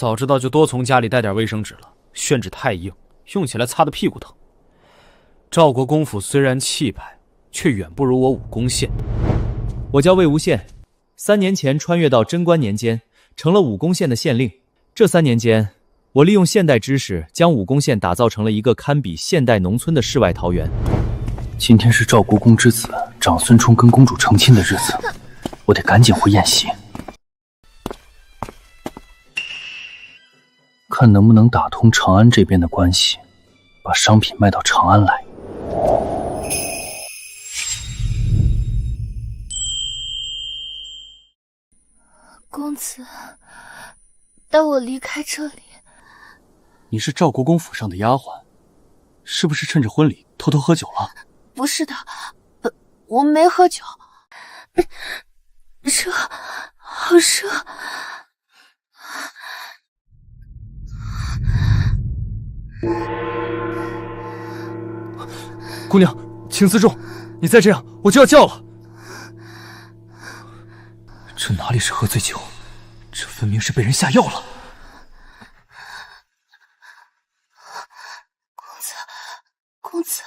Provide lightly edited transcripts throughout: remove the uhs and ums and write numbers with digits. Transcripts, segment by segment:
早知道就多从家里带点卫生纸了，宣纸太硬，用起来擦得屁股疼。赵国公府虽然气派，却远不如我武功县。我叫魏无羡，3年前穿越到贞观年间，成了武功县的县令。这3年间，我利用现代知识，将武功县打造成了一个堪比现代农村的世外桃源。今天是赵国公之子长孙冲跟公主成亲的日子，我得赶紧回宴席，看能不能打通长安这边的关系，把商品卖到长安来。公子，带我离开这里。你是赵国公府上的丫鬟，是不是趁着婚礼偷偷喝酒了？不是的，我没喝酒。热，好热。姑娘，请自重，你再这样我就要叫了。这哪里是喝醉酒，这分明是被人下药了。公子，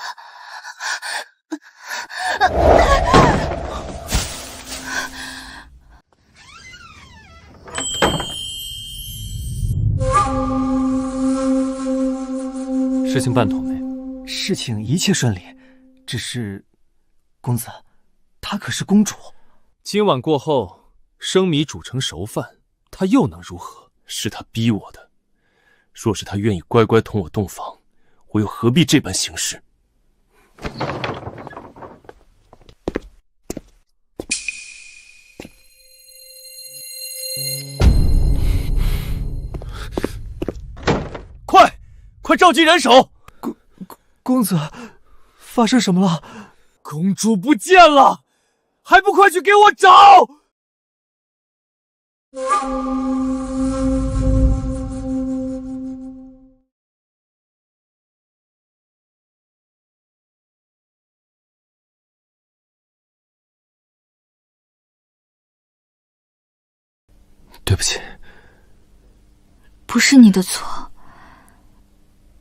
事情办妥没？事情一切顺利，只是公子，她可是公主。今晚过后，生米煮成熟饭，她又能如何？是他逼我的。若是他愿意乖乖同我洞房，我又何必这般行事？快召集人手！公子，发生什么了？公主不见了，还不快去给我找！对不起，不是你的错，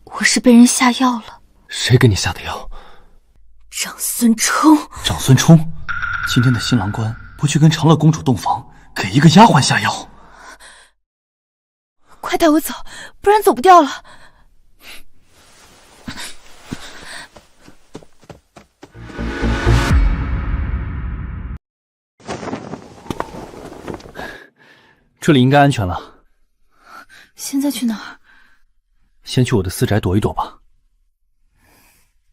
我是被人下药了。谁给你下的药？长孙冲。长孙冲，今天的新郎官不去跟长乐公主洞房，给一个丫鬟下药。快带我走，不然走不掉了。这里应该安全了。现在去哪儿？先去我的私宅躲一躲吧。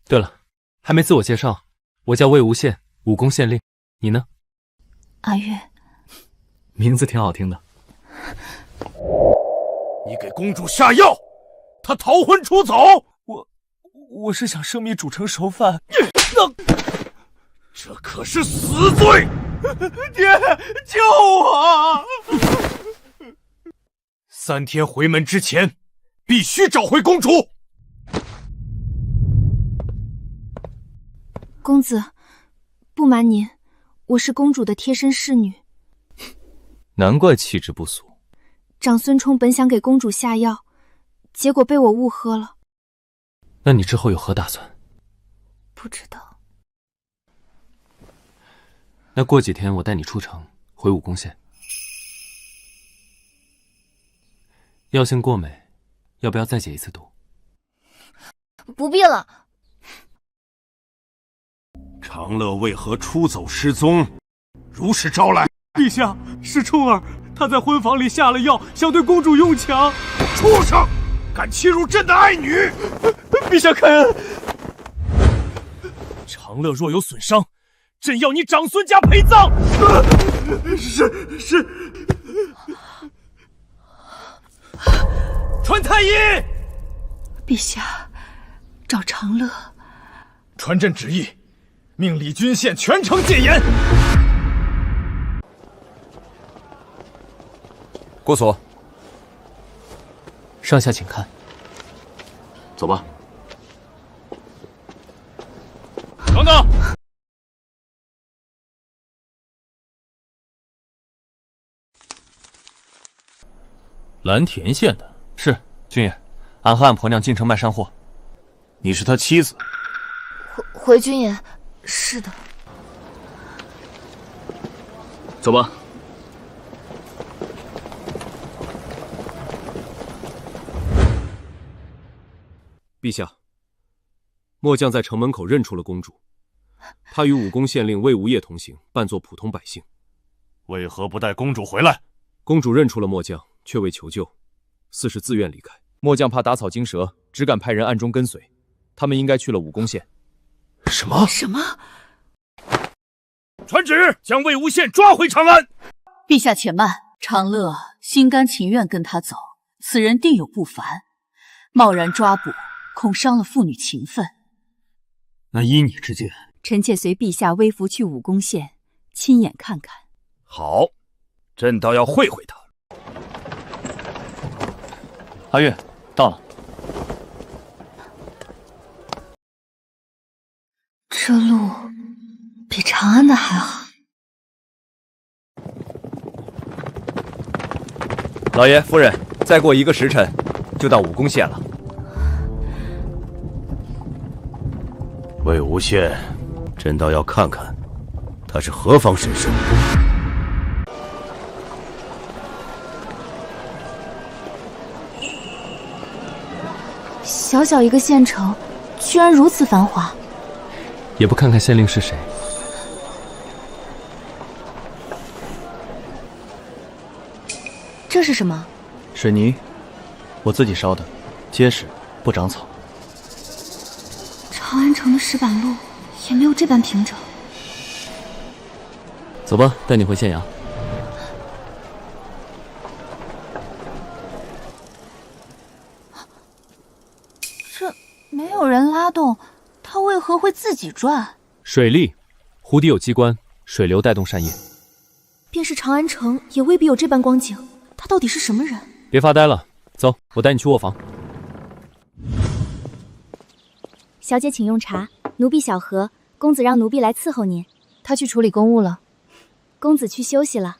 对了，还没自我介绍，我叫魏无羡，武功县令。你呢？阿月。名字挺好听的。你给公主下药，她逃婚出走。我是想生米煮成熟饭。这可是死罪！爹，救我！3天回门之前，必须找回公主。公子，不瞒您，我是公主的贴身侍女。难怪气质不俗。长孙冲本想给公主下药，结果被我误喝了。那你之后有何打算？不知道。那过几天我带你出城，回武功县。药性过美，要不要再解一次毒？不必了。长乐为何出走失踪？如实招来。陛下，是冲儿，他在婚房里下了药，想对公主用强。畜生，敢欺辱朕的爱女！陛下开恩。长乐若有损伤，朕要你长孙家陪葬。是。传太医。陛下，找长乐。传朕旨意，命李军县全城戒严。过所。上下请看。走吧。等等。蓝田县的。是，军爷，俺和俺婆娘进城卖山货。你是他妻子？回军爷，是的。走吧。陛下，末将在城门口认出了公主，她与武功县令魏无业同行，扮作普通百姓。为何不带公主回来？公主认出了末将，却未求救，似是自愿离开。末将怕打草惊蛇，只敢派人暗中跟随。他们应该去了武功县。什么？什么？传旨，将魏无羡抓回长安。陛下且慢，长乐心甘情愿跟他走，此人定有不凡，贸然抓捕，恐伤了妇女情分。那依你之见，臣妾随陛下微服去武功县，亲眼看看。好，朕倒要会会他。阿月到了。这路比长安的还好。老爷夫人，再过1个时辰就到武功县了。魏无羡，朕倒要看看他是何方神圣。小小一个县城，居然如此繁华。也不看看县令是谁。这是什么？水泥，我自己烧的，结实不长草。长安城的石板路也没有这般平整。走吧，带你回县衙。这没有人拉动，它为何会自己转？水利，湖底有机关，水流带动扇叶。便是长安城，也未必有这般光景。他到底是什么人？别发呆了，走，我带你去卧房。小姐请用茶，奴婢小何，公子让奴婢来伺候您。他去处理公务了。公子去休息了。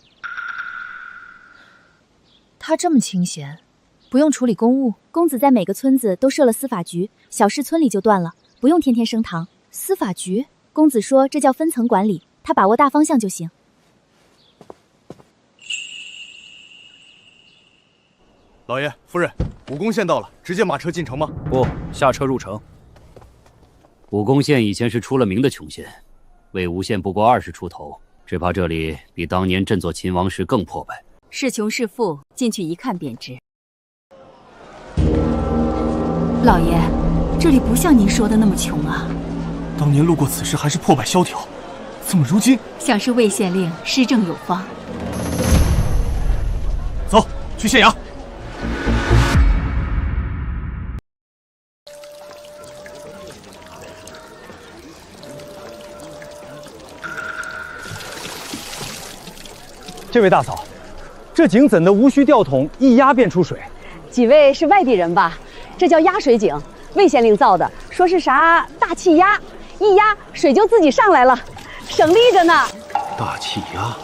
他这么清闲，不用处理公务。公子在每个村子都设了司法局，小事村里就断了，不用天天升堂。司法局？公子说这叫分层管理，他把握大方向就行。老爷夫人，武功县到了，直接马车进城吗？不，下车入城。武功县以前是出了名的穷县，魏无羡不过20出头，只怕这里比当年振作秦王时更破败。是穷是富，进去一看便知。老爷，这里不像您说的那么穷啊。当年路过此时还是破败萧条，怎么如今……想是魏县令施政有方。走去县衙。这位大嫂，这井怎的无需吊桶，一压便出水？几位是外地人吧？这叫压水井，魏县令造的，说是啥大气压，一压水就自己上来了，省力着呢。大气压，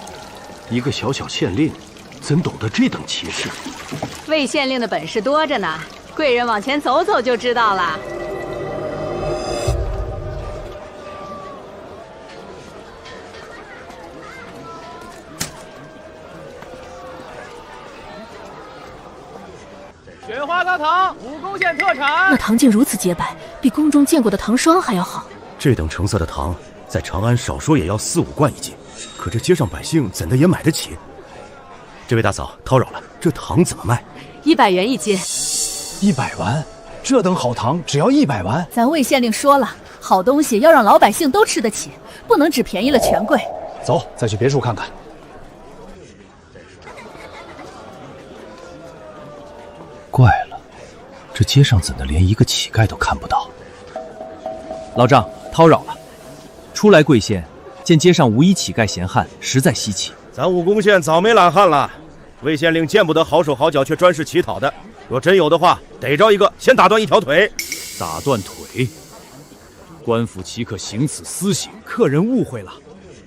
一个小小县令，怎懂得这等奇事？魏县令的本事多着呢，贵人往前走走就知道了。雪花大糖，武功县特产。那糖竟如此洁白，比宫中见过的糖霜还要好。这等成色的糖，在长安少说也要4、5贯一斤，可这街上百姓怎的也买得起？这位大嫂，叨扰了，这糖怎么卖？100元一斤。100完？这等好糖只要100完？咱魏县令说了，好东西要让老百姓都吃得起，不能只便宜了权贵。走，再去别处看看。怪了，这街上怎的连一个乞丐都看不到？老丈，叨扰了。初来贵县，见街上无一乞丐闲汉，实在稀奇。咱武功县早没懒汉了，魏县令见不得好手好脚却专事乞讨的。若真有的话，逮着一个，先打断1条腿。打断腿？官府岂可行此私刑？客人误会了，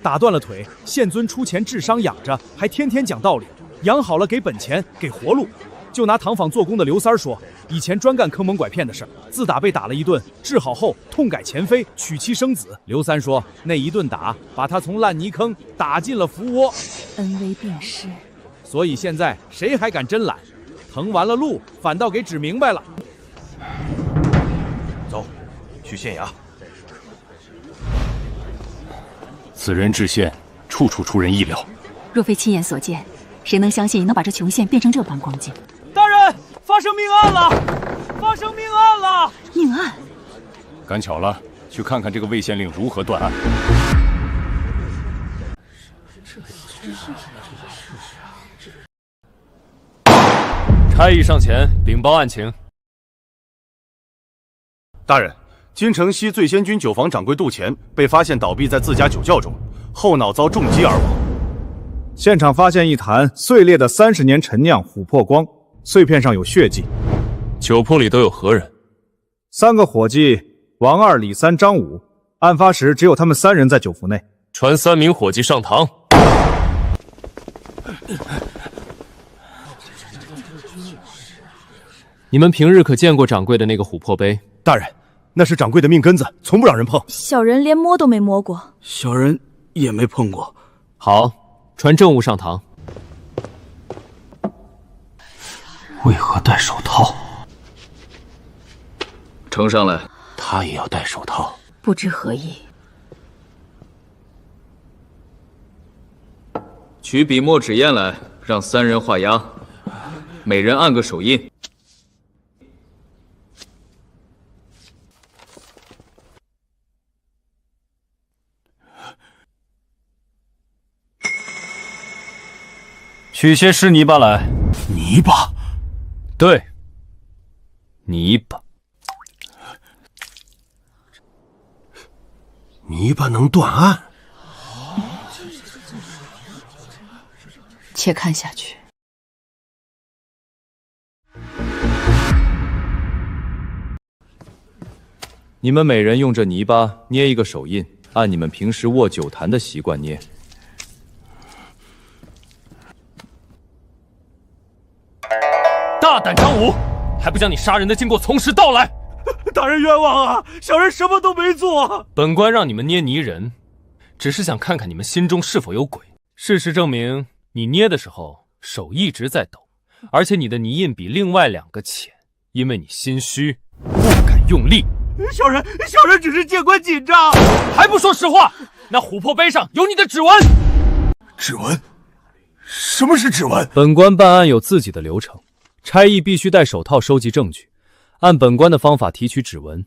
打断了腿，县尊出钱治伤养着，还天天讲道理，养好了给本钱，给活路。就拿堂坊做工的刘三儿说，以前专干坑蒙拐骗的事儿，自打被打了一顿，治好后痛改前非，娶妻生子。刘三说，那一顿打把他从烂泥坑打进了福窝，恩威并施。所以现在谁还敢真懒？腾完了路，反倒给指明白了。走，去县衙。此人治县，处处出人意料。若非亲眼所见，谁能相信能把这穷县变成这般光景？大人，发生命案了！发生命案了！命案？赶巧了，去看看这个魏县令如何断案。差役上前禀报案情。大人，金城西醉仙军酒坊掌柜杜钱被发现倒闭在自家酒窖中，后脑遭重击而亡。现场发现一坛碎裂的30年陈酿琥珀光，碎片上有血迹。酒铺里都有何人？3个伙计：王二、李三、张五。案发时只有他们3人在酒府内。传3名伙计上堂。你们平日可见过掌柜的那个琥珀杯？大人，那是掌柜的命根子，从不让人碰。小人连摸都没摸过。小人也没碰过。好，传政务上堂。为何戴手套？呈上来。他也要戴手套，不知何意。取笔墨纸砚来，让3人画押，每人按个手印。取些湿泥巴来。泥巴？对，泥巴。泥巴能断案？且看下去。你们每人用这泥巴捏一个手印，按你们平时握酒坛的习惯捏。大胆张武，还不将你杀人的经过从实道来！大人冤枉啊！小人什么都没做。本官让你们捏泥人，只是想看看你们心中是否有鬼。事实证明，你捏的时候手一直在抖，而且你的泥印比另外2个浅，因为你心虚，不敢用力。小人只是见官紧张。还不说实话？那琥珀杯上有你的指纹。指纹？什么是指纹？本官办案有自己的流程，差役必须戴手套收集证据，按本官的方法提取指纹。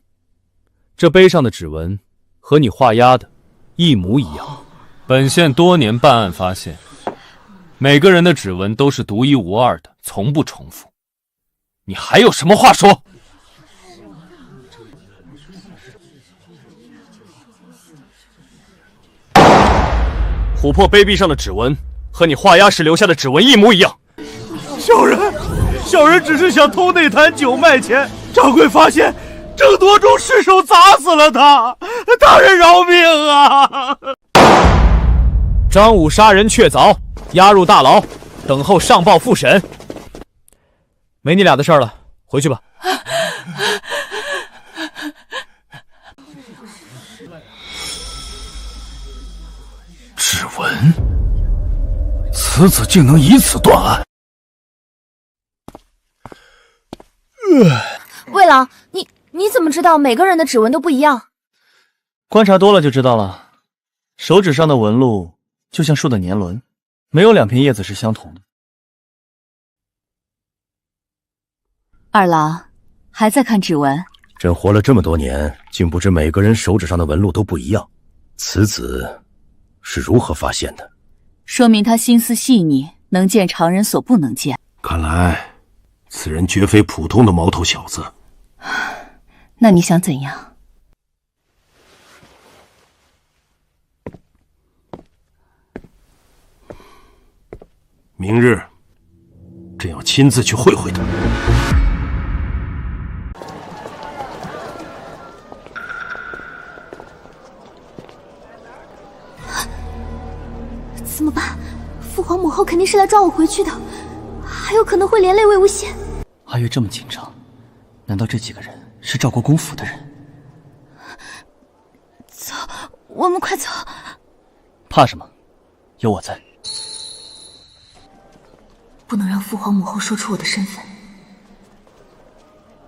这杯上的指纹和你画押的一模一样。本县多年办案发现，每个人的指纹都是独一无二的，从不重复。你还有什么话说？琥珀杯壁上的指纹和你画押时留下的指纹一模一样。小人只是想偷那坛酒卖钱，掌柜发现，争夺中失手砸死了他。大人饶命啊！张武杀人确凿，押入大牢，等候上报复审。没你俩的事儿了，回去吧。指纹，此子竟能以此断案。魏郎，你怎么知道每个人的指纹都不一样？观察多了就知道了。手指上的纹路就像树的年轮，没有2片叶子是相同的。二郎，还在看指纹？朕活了这么多年，竟不知每个人手指上的纹路都不一样。此子是如何发现的？说明他心思细腻，能见常人所不能见。看来此人绝非普通的毛头小子。那你想怎样？明日朕要亲自去会会他。怎么办？父皇母后肯定是来抓我回去的，还有可能会连累魏无羡。阿月这么紧张，难道这几个人是赵国公府的人？走，我们快走。怕什么？有我在。不能让父皇母后说出我的身份。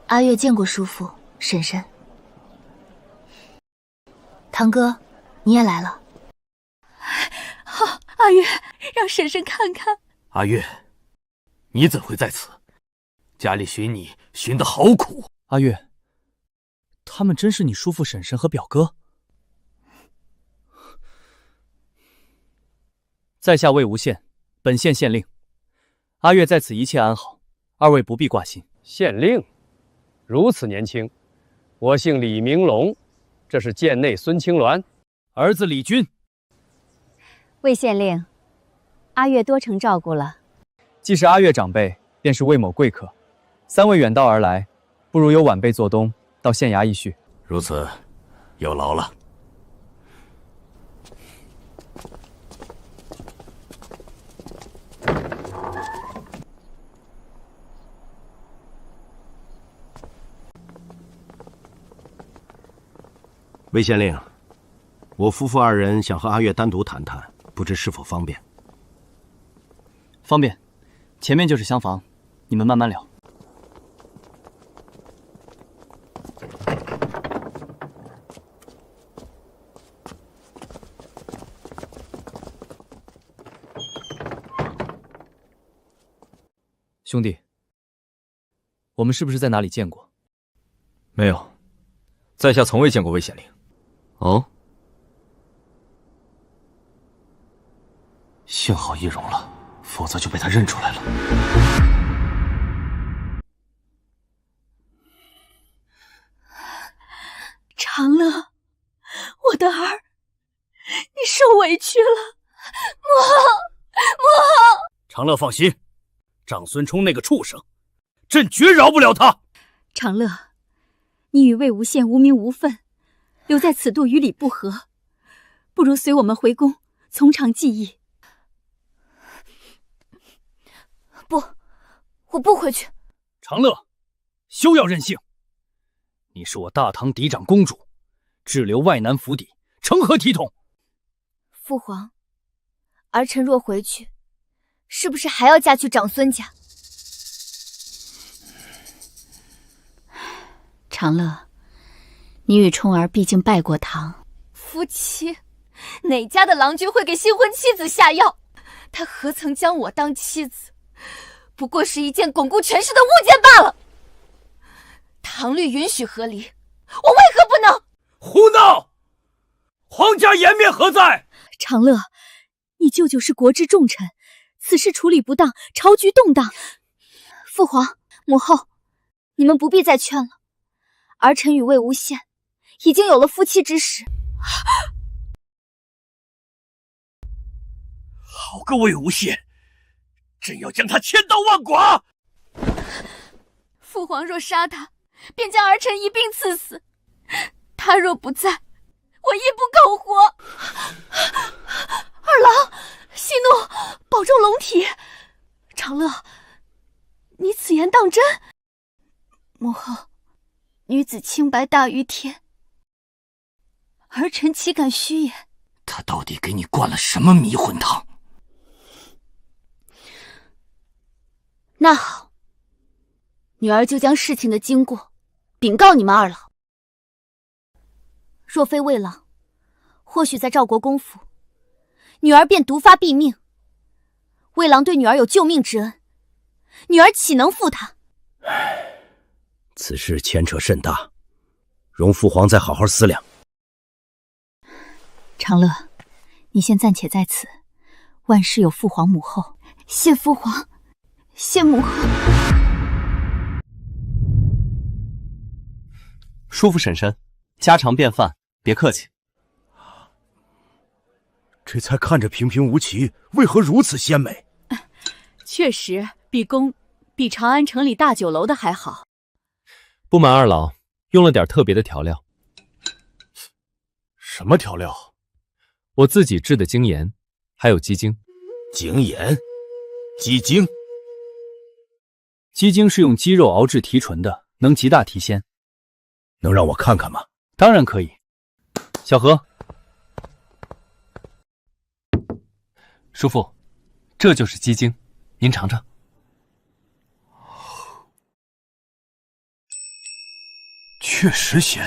阿月见过叔父、婶婶。堂哥，你也来了。好，阿月，让婶婶看看。阿月，你怎会在此？家里寻你寻得好苦。阿月，他们真是你叔父、婶婶和表哥？在下魏无羡，本县县令。阿月在此一切安好，二位不必挂心。县令，如此年轻，我姓李明龙，这是剑内孙青鸾，儿子李军。魏县令，阿月多承照顾了。既是阿月长辈，便是魏某贵客。三位远道而来，不如有晚辈做东，到县衙一叙。如此，有劳了。魏县令，我夫妇二人想和阿月单独谈谈，不知是否方便？方便，前面就是厢房，你们慢慢聊。兄弟，我们是不是在哪里见过？没有，在下从未见过魏县令。哦，幸好易容了，否则就被他认出来了。长乐，我的儿，你受委屈了，母。长乐放心，长孙冲那个畜生，朕绝饶不了他。长乐，你与魏无羡无名无分，留在此度与理不合，不如随我们回宫，从长计议。不，我不回去。长乐，休要任性！你是我大唐嫡长公主，滞留外男府邸，成何体统？父皇，儿臣若回去，是不是还要嫁去长孙家？长乐，你与冲儿毕竟拜过堂。夫妻，哪家的郎君会给新婚妻子下药？他何曾将我当妻子？不过是一件巩固权势的物件罢了。唐律允许和离，我为何不能？胡闹！皇家颜面何在？长乐，你舅舅是国之重臣，此事处理不当，朝局动荡。父皇、母后，你们不必再劝了。儿臣与魏无羡已经有了夫妻之实。好个魏无羡，朕要将他千刀万剐！父皇若杀他，便将儿臣一并赐死；他若不在，我亦不够活。二郎，息怒，保重龙体。长乐，你此言当真？母后，女子清白大于天，儿臣岂敢虚言？他到底给你灌了什么迷魂汤？那好，女儿就将事情的经过禀告你们二老。若非魏郎，或许在赵国公府，女儿便毒发毙命。魏郎对女儿有救命之恩，女儿岂能负他？此事牵扯甚大，容父皇再好好思量。长乐，你先暂且在此，万事有父皇母后。谢父皇，谢母后。叔父婶婶，家常便饭，别客气。这菜看着平平无奇，为何如此鲜美？确实比长安城里大酒楼的还好。不瞒二老，用了点特别的调料。什么调料？我自己制的精盐，还有鸡精。精盐、鸡精，鸡精是用鸡肉熬制提纯的，能极大提鲜。能让我看看吗？当然可以。小何，叔父，这就是鸡精，您尝尝。确实鲜。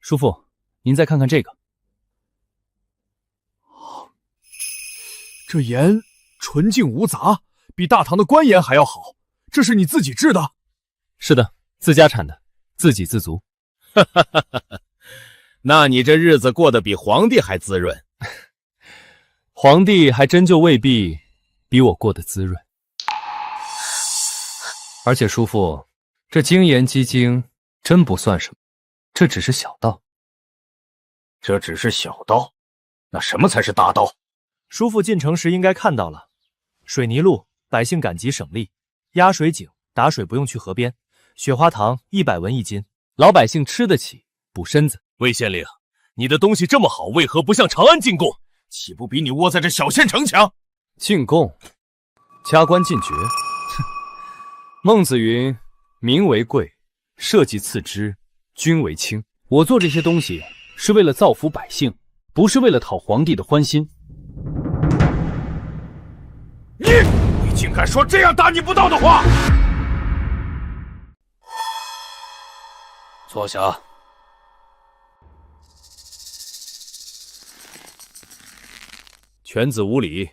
叔父，您再看看这个。这盐纯净无杂，比大唐的官盐还要好。这是你自己制的？是的，自家产的，自给自足。那你这日子过得比皇帝还滋润。皇帝还真就未必比我过得滋润。而且叔父，这精盐鸡精真不算什么，这只是小道。这只是小道，那什么才是大道？叔父进城时应该看到了，水泥路百姓赶集省力，压水井打水不用去河边，雪花糖100文1斤，老百姓吃得起，补身子。魏县令，你的东西这么好，为何不向长安进贡？岂不比你窝在这小县城强？进贡，加官进爵。哼，孟子云：“民为贵，社稷次之，君为轻。”我做这些东西是为了造福百姓，不是为了讨皇帝的欢心。你竟敢说这样大逆不道的话！坐下。犬子无礼，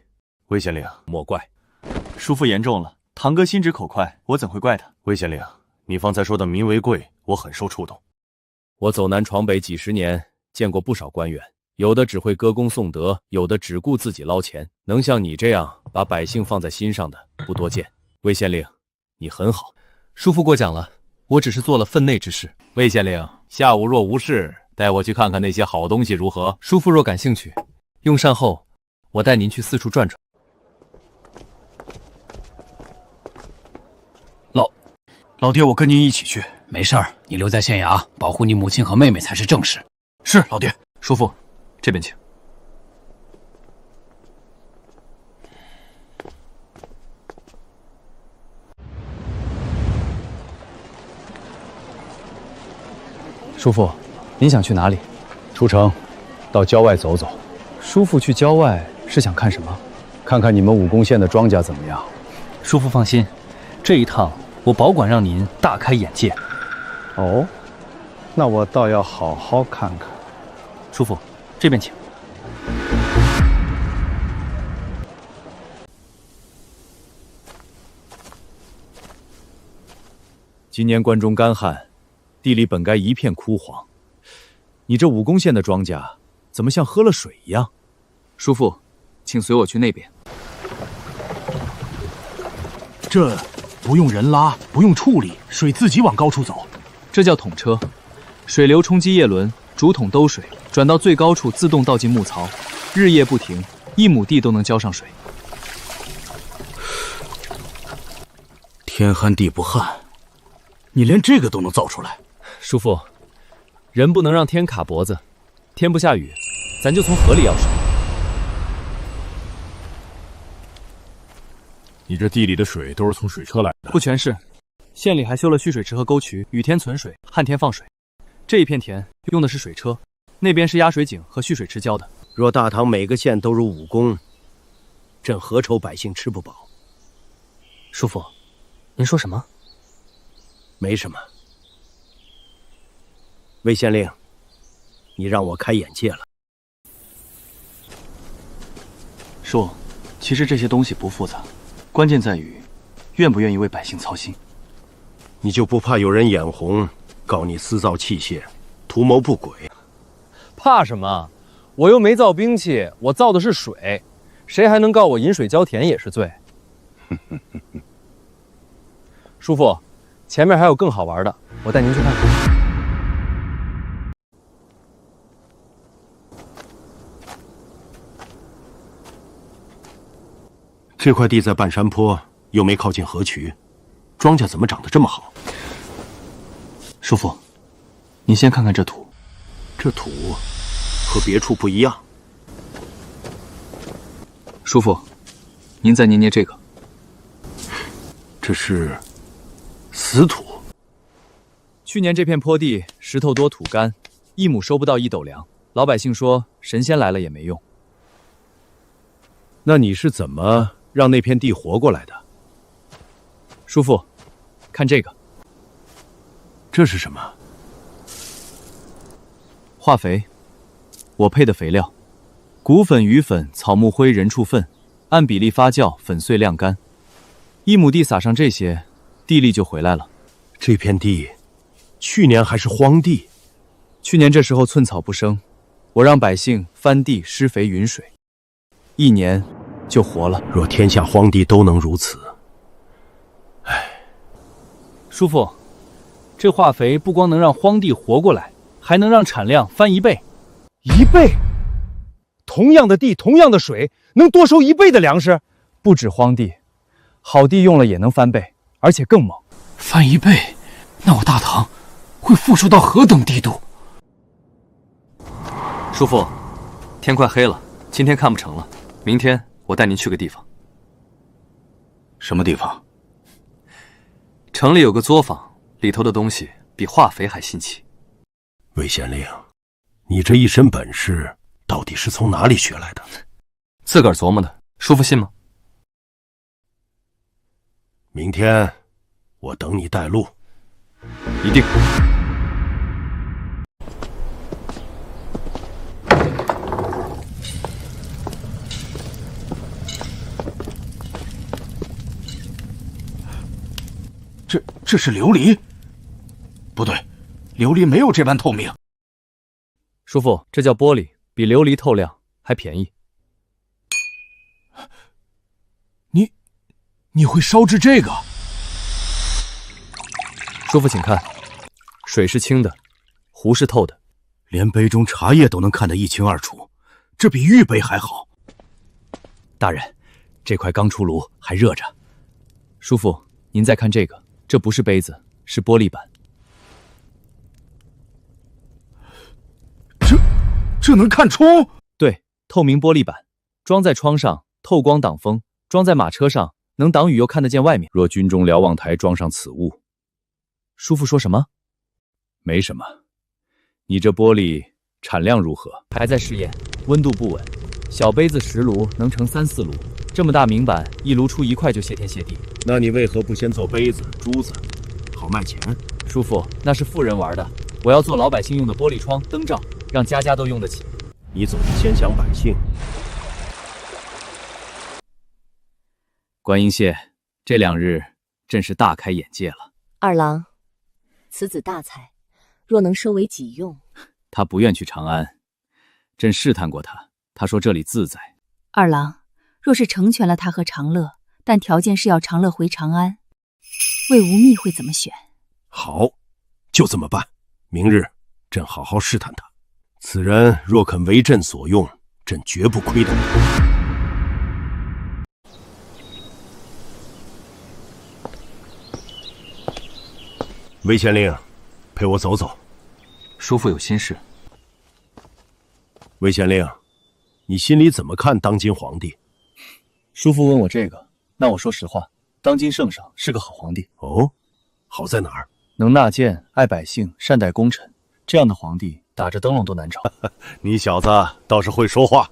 魏县令莫怪。叔父言重了，堂哥心直口快，我怎会怪他？魏县令，你方才说的民为贵，我很受触动。我走南闯北几十年，见过不少官员，有的只会歌功颂德，有的只顾自己捞钱，能像你这样把百姓放在心上的不多见。魏县令，你很好。叔父过奖了，我只是做了分内之事。魏县令，下午若无事，带我去看看那些好东西如何？叔父若感兴趣，用膳后我带您去四处转转。老爹，我跟您一起去。没事儿，你留在县衙保护你母亲和妹妹才是正事。是，老爹。叔父，这边请。叔父，您想去哪里？出城，到郊外走走。叔父去郊外是想看什么？看看你们武功县的庄稼怎么样。叔父放心，这一趟我保管让您大开眼界。哦，那我倒要好好看看。叔父，这边请。今年关中干旱，地里本该一片枯黄，你这武功县的庄稼怎么像喝了水一样？叔父，请随我去那边。这不用人拉，不用处理，水自己往高处走。这叫桶车，水流冲击叶轮，竹筒兜水，转到最高处自动倒进木槽，日夜不停，1亩地都能浇上水。天旱地不旱，你连这个都能造出来？叔父，人不能让天卡脖子，天不下雨，咱就从河里舀水。你这地里的水都是从水车来的？不全是，县里还修了蓄水池和沟渠，雨天存水，旱天放水。这一片田用的是水车，那边是压水井和蓄水池浇的。若大唐每个县都如武功，朕何愁百姓吃不饱？叔父，您说什么？没什么。魏县令，你让我开眼界了。叔，其实这些东西不复杂，关键在于愿不愿意为百姓操心。你就不怕有人眼红，告你私造器械，图谋不轨？怕什么？我又没造兵器，我造的是水，谁还能告我饮水浇田也是罪？叔父，前面还有更好玩的，我带您去看看。这块地在半山坡，又没靠近河渠，庄稼怎么长得这么好？叔父，您先看看这土，这土和别处不一样。叔父，您再捏捏这个。这是死土。去年这片坡地石头多土干，一亩收不到1斗粮，老百姓说神仙来了也没用。那你是怎么让那片地活过来的？叔父，看这个，这是什么？化肥，我配的肥料，谷粉、鱼粉、草木灰、人畜粪，按比例发酵，粉碎晾干。1亩地撒上这些，地力就回来了。这片地去年还是荒地，去年这时候寸草不生，我让百姓翻地施肥匀水，1年就活了。若天下荒地都能如此，叔父，这化肥不光能让荒地活过来，还能让产量翻1倍。1倍？同样的地，同样的水，能多收1倍的粮食？不止荒地，好地用了也能翻倍，而且更猛。翻1倍，那我大唐会富庶到何等地步？叔父，天快黑了，今天看不成了，明天我带您去个地方。什么地方？城里有个作坊，里头的东西比化肥还新奇。魏县令，你这一身本事到底是从哪里学来的？自个儿琢磨的，叔父信吗？明天我等你带路。一定。这是琉璃？不对，琉璃没有这般透明。叔父，这叫玻璃，比琉璃透亮，还便宜。你会烧制这个？叔父，请看，水是清的，壶是透的，连杯中茶叶都能看得一清二楚，这比玉杯还好。大人，这块刚出炉，还热着。叔父，您再看这个，这不是杯子，是玻璃板。这能看出？对，透明玻璃板，装在窗上，透光挡风；装在马车上，能挡雨又看得见外面。若军中瞭望台装上此物，叔父说什么？没什么。你这玻璃产量如何？还在试验，温度不稳。小杯子10炉能盛3、4炉，这么大明板，1炉出1块就谢天谢地。那你为何不先做杯子、珠子，好卖钱？叔父，那是富人玩的，我要做老百姓用的玻璃窗、灯罩，让家家都用得起。你总是先想百姓。观音谢，这2日真是大开眼界了。二郎，此子大才，若能收为己用。他不愿去长安，朕试探过他，他说这里自在。二郎，若是成全了他和长乐，但条件是要长乐回长安，魏无觅会怎么选？好，就这么办。明日朕好好试探他，此人若肯为朕所用，朕绝不亏待他。魏县令，陪我走走。叔父有心事。魏县令，你心里怎么看当今皇帝？叔父问我这个，那我说实话，当今圣上是个好皇帝。哦，好在哪儿？能纳谏，爱百姓，善待功臣，这样的皇帝打着灯笼都难找。你小子倒是会说话。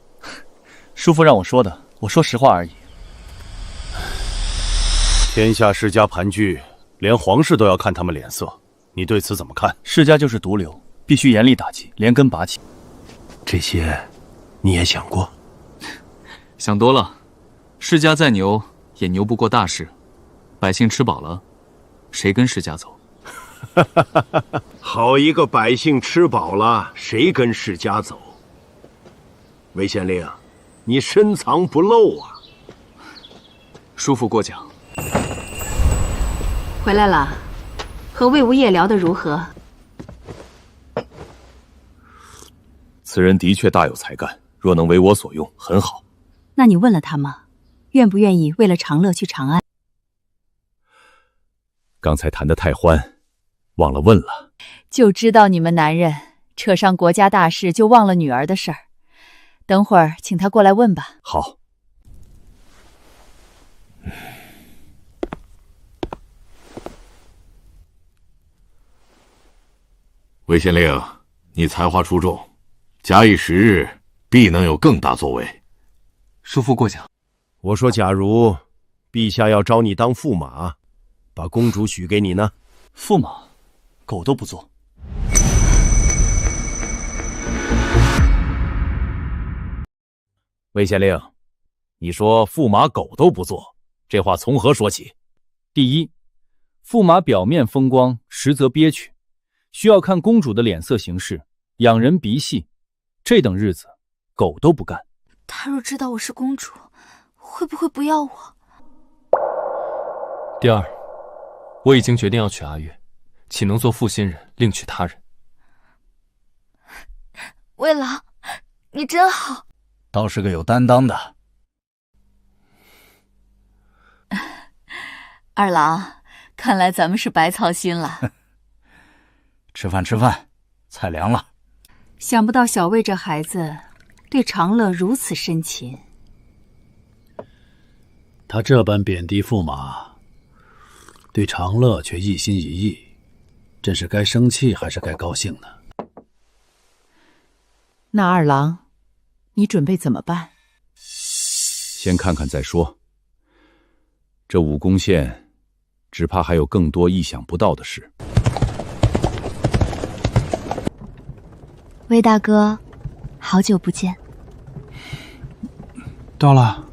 叔父让我说的，我说实话而已。天下世家盘踞，连皇室都要看他们脸色，你对此怎么看？世家就是毒瘤，必须严厉打击，连根拔起。这些你也想过？想多了，世家再牛也牛不过大事。百姓吃饱了，谁跟世家走？好一个百姓吃饱了，谁跟世家走？魏县令，你深藏不露啊！叔父过奖。回来了，和魏无业聊得如何？此人的确大有才干，若能为我所用，很好。那你问了他吗？愿不愿意为了长乐去长安？刚才谈得太欢，忘了问了。就知道你们男人扯上国家大事就忘了女儿的事儿。等会儿请他过来问吧。好。魏县令，你才华出众，假以时日，必能有更大作为。叔父过奖。我说，假如陛下要招你当驸马，把公主许给你呢？驸马，狗都不做。魏县令，你说驸马狗都不做，这话从何说起？第一，驸马表面风光，实则憋屈，需要看公主的脸色行事，养人鼻息，这等日子，狗都不干。他若知道我是公主，会不会不要我？第二，我已经决定要娶阿月，岂能做负心人，另娶他人？魏郎，你真好，倒是个有担当的。二郎，看来咱们是白操心了。吃饭吃饭，菜凉了。想不到小魏这孩子对长乐如此深情。他这般贬低驸马，对长乐却一心一意，真是该生气还是该高兴呢？那二郎，你准备怎么办？先看看再说。这武功县，只怕还有更多意想不到的事。魏大哥，好久不见。到了。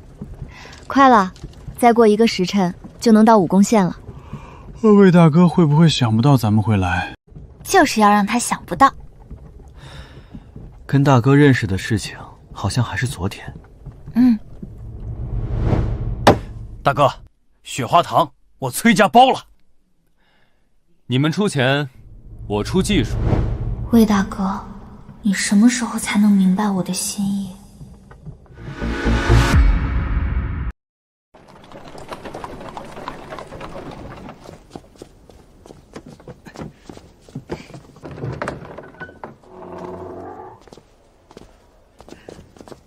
快了，再过1个时辰就能到武功县了。魏大哥会不会想不到咱们会来？就是要让他想不到。跟大哥认识的事情，好像还是昨天。大哥，雪花糖我崔家包了。你们出钱，我出技术。魏大哥，你什么时候才能明白我的心意？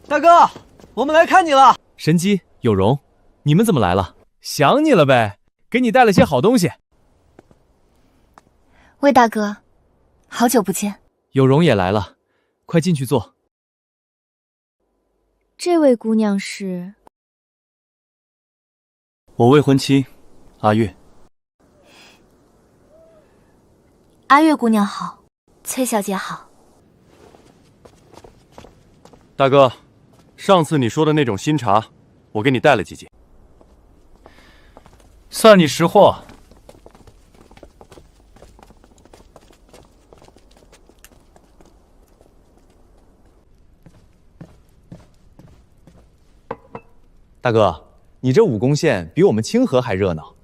大哥，我们来看你了。神机、有容，你们怎么来了？想你了呗，给你带了些好东西。魏大哥，好久不见。有容也来了，快进去坐。这位姑娘是？我未婚妻，阿月。阿月姑娘好，崔小姐好。大哥，上次你说的那种新茶，我给你带了几斤。算你识货。大哥，你这武功县比我们清河还热闹。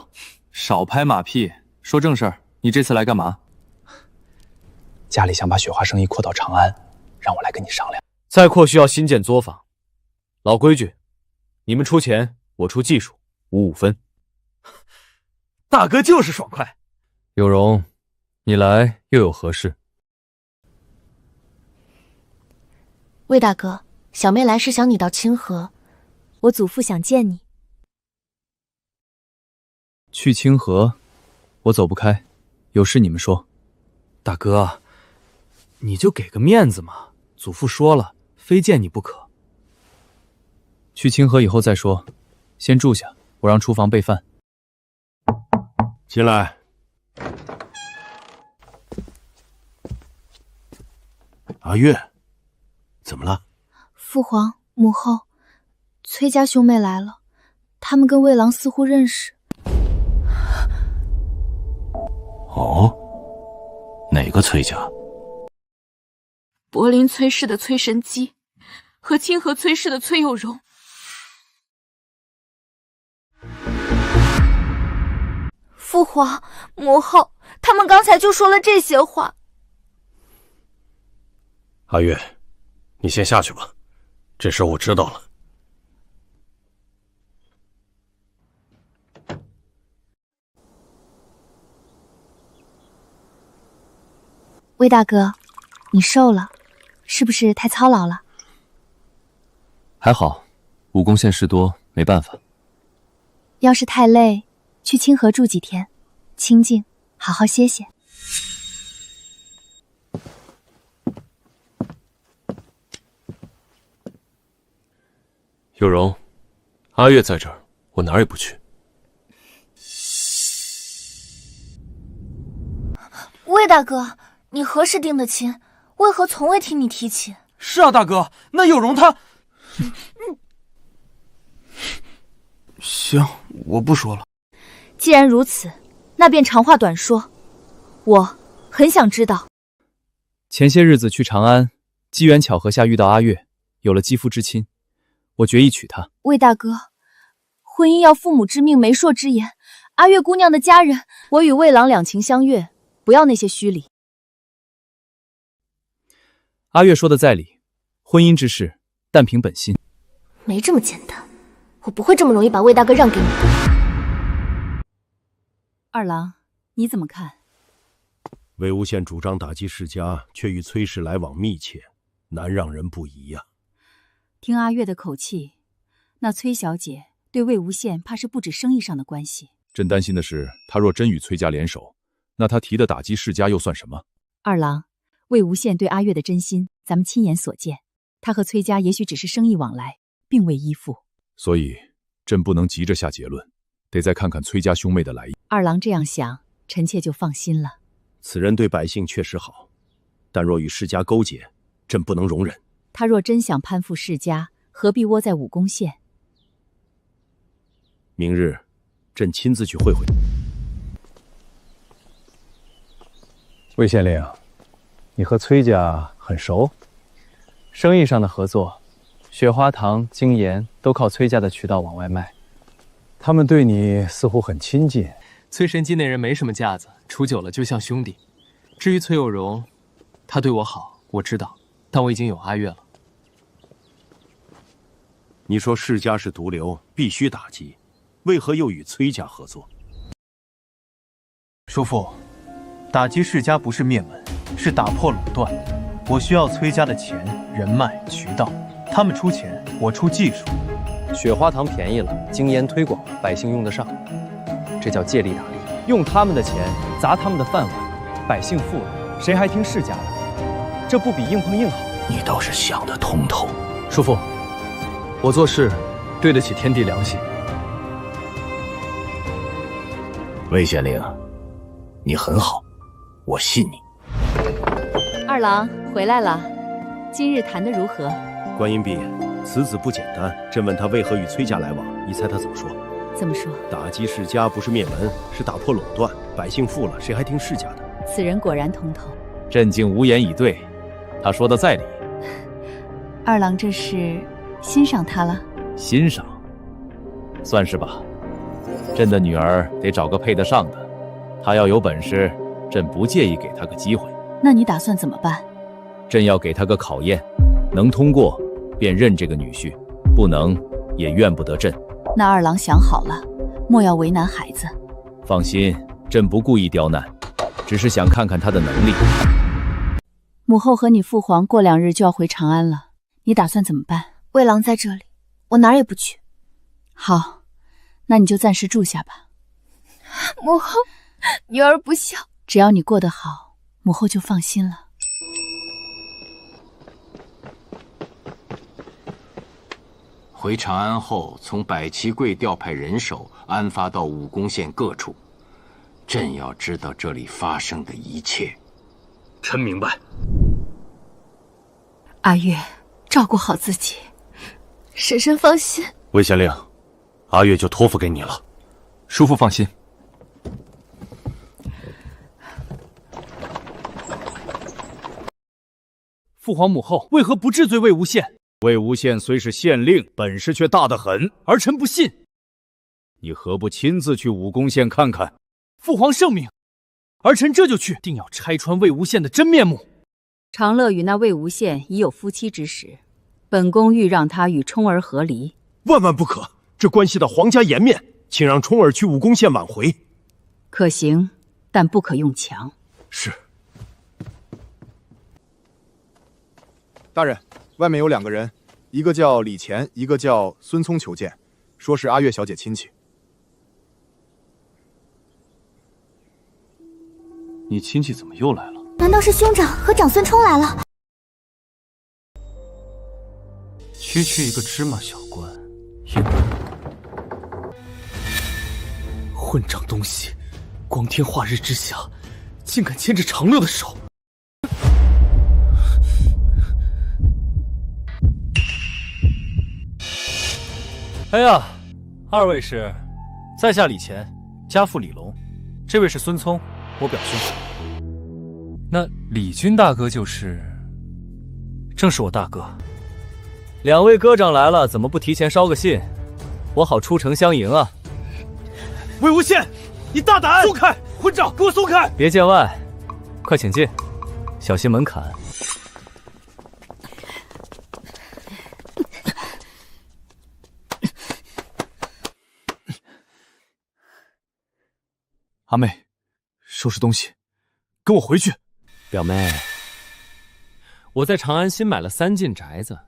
少拍马屁，说正事儿。你这次来干嘛？家里想把雪花生意扩到长安，让我来跟你商量。再扩需要新建作坊。老规矩，你们出钱，我出技术，5-5分。大哥就是爽快。有容，你来又有何事？魏大哥，小妹来是想你到清河，我祖父想见你。去清河，我走不开，有事你们说。大哥，你就给个面子嘛，祖父说了，非见你不可。去清河以后再说，先住下，我让厨房备饭。进来。阿月，怎么了？父皇、母后，崔家兄妹来了，他们跟魏郎似乎认识。哦，哪个崔家？柏林崔氏的崔神机和清河崔氏的崔有容。父皇、母后，他们刚才就说了这些话。阿月，你先下去吧，这事我知道了。魏大哥，你瘦了，是不是太操劳了？还好，武功县事多，没办法。要是太累，去清河住几天，清静，好好歇歇。有容，阿月在这儿，我哪儿也不去。魏大哥，你何时定的亲？为何从未听你提起？是啊，大哥，那有容他……行，我不说了。既然如此，那便长话短说。我很想知道。前些日子去长安，机缘巧合下遇到阿月，有了肌肤之亲，我决意娶她。魏大哥，婚姻要父母之命，媒妁之言。阿月姑娘的家人，我与魏郎两情相悦，不要那些虚礼。阿月说的在理，婚姻之事，但凭本心。没这么简单，我不会这么容易把魏大哥让给你的。二郎，你怎么看？魏无羡主张打击世家，却与崔氏来往密切，难让人不疑呀。听阿月的口气，那崔小姐对魏无羡怕是不止生意上的关系。朕担心的是，他若真与崔家联手，那他提的打击世家又算什么？二郎，魏无羡对阿月的真心，咱们亲眼所见。他和崔家也许只是生意往来，并未依附。所以，朕不能急着下结论，得再看看崔家兄妹的来意。二郎这样想，臣妾就放心了。此人对百姓确实好，但若与世家勾结，朕不能容忍。他若真想攀附世家，何必窝在武功县？明日，朕亲自去会会。魏县令，你和崔家很熟？生意上的合作，雪花糖、精盐都靠崔家的渠道往外卖，他们对你似乎很亲近。崔神基那人没什么架子，处久了就像兄弟。至于崔有容，他对我好，我知道，但我已经有阿月了。你说世家是毒瘤，必须打击，为何又与崔家合作？叔父，打击世家不是灭门，是打破垄断。我需要崔家的钱、人脉、渠道，他们出钱，我出技术。雪花糖便宜了，精盐推广，百姓用得上，这叫借力打力。用他们的钱砸他们的饭碗，百姓富了，谁还听世家的？这不比硬碰硬好？你倒是想得通透。叔父，我做事对得起天地良心。魏县令，你很好，我信你。二郎回来了，今日谈得如何？观音婢，此子不简单。朕问他为何与崔家来往，你猜他怎么说？怎么说？打击世家不是灭门，是打破垄断，百姓富了，谁还听世家的？此人果然通透。朕竟无言以对，他说的在理。二郎这是欣赏他了？欣赏，算是吧。朕的女儿得找个配得上的，她要有本事，朕不介意给她个机会。那你打算怎么办？朕要给她个考验，能通过便认这个女婿，不能也怨不得朕。那二郎想好了，莫要为难孩子。放心，朕不故意刁难，只是想看看他的能力。母后和你父皇过2日就要回长安了，你打算怎么办？魏郎在这里，我哪儿也不去。好，那你就暂时住下吧。母后，女儿不孝。只要你过得好，母后就放心了。回长安后，从百旗柜调派人手，安发到武功县各处。朕要知道这里发生的一切。臣明白。阿月，照顾好自己。婶婶放心。魏县令，阿月就托付给你了。叔父放心。父皇母后为何不治罪魏无羡？魏无羡虽是县令，本事却大得很。儿臣不信。你何不亲自去武功县看看？父皇圣明，儿臣这就去，定要拆穿魏无羡的真面目。长乐与那魏无羡已有夫妻之实，本宫欲让他与冲儿和离。万万不可，这关系到皇家颜面，请让冲儿去武功县挽回。可行，但不可用强。是。大人，外面有2个人，一个叫李乾，一个叫孙聪求见，说是阿月小姐亲戚。你亲戚怎么又来了？难道是兄长和长孙冲来了？区区一个芝麻小官，厅。混账东西，光天化日之下，竟敢牵着长乐的手！哎呀，二位是在下李乾，家父李龙，这位是孙聪，我表兄。那李军大哥就是？正是我大哥。两位哥长来了，怎么不提前捎个信，我好出城相迎啊？魏无羡，你大胆！松开，混账，给我松开！别见外，快请进，小心门槛。阿妹，收拾东西，跟我回去。表妹，我在长安新买了3进宅子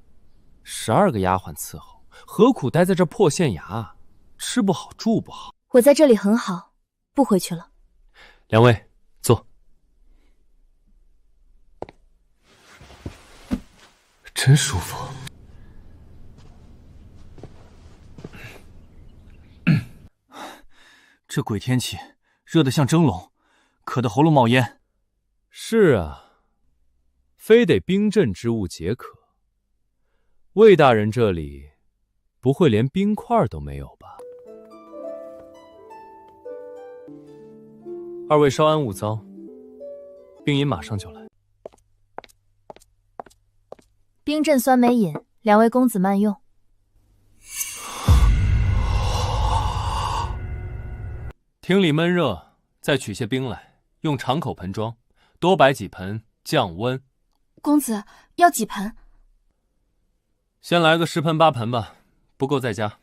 ，12个丫鬟伺候，何苦待在这破县衙？吃不好，住不好。我在这里很好，不回去了。两位坐。真舒服。这鬼天气，热得像蒸笼，渴得喉咙冒烟。是啊，非得冰镇之物解渴。魏大人这里不会连冰块都没有吧？二位稍安勿躁，病因马上就来。冰镇酸梅饮，两位公子慢用。厅里闷热，再取些冰来，用长口盆装，多摆几盆降温。公子要几盆？先来个10盆8盆吧，不够再加。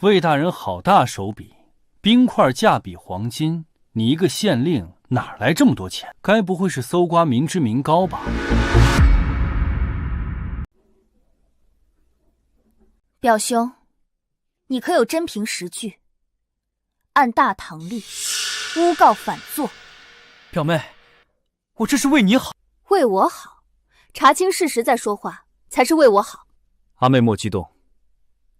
魏大人好大手笔，冰块价比黄金，你一个县令哪来这么多钱？该不会是搜刮民脂民膏吧？表兄，你可有真凭实据？按大唐律，诬告反坐。表妹，我这是为你好。为我好，查清事实再说话，才是为我好。阿妹莫激动，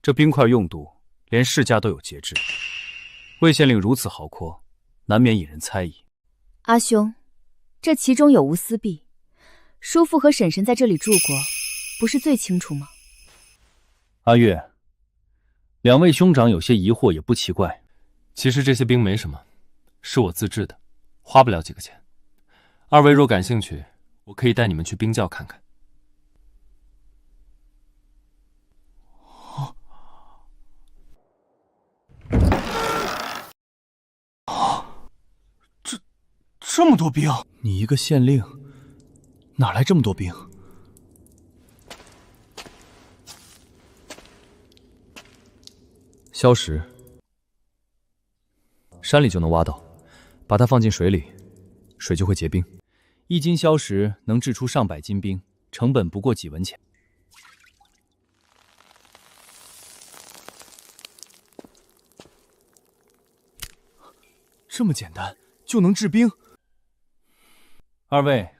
这冰块用度连世家都有节制。魏县令如此豪阔，难免引人猜疑。阿兄，这其中有无私弊？叔父和婶婶在这里住过，不是最清楚吗？阿月，两位兄长有些疑惑也不奇怪。其实这些冰没什么，是我自制的，花不了几个钱。二位若感兴趣，我可以带你们去冰窖看看。这么多冰！你一个县令，哪来这么多冰？硝石，山里就能挖到，把它放进水里，水就会结冰。1斤硝石能制出上百斤冰，成本不过几文钱。这么简单就能制冰？二位，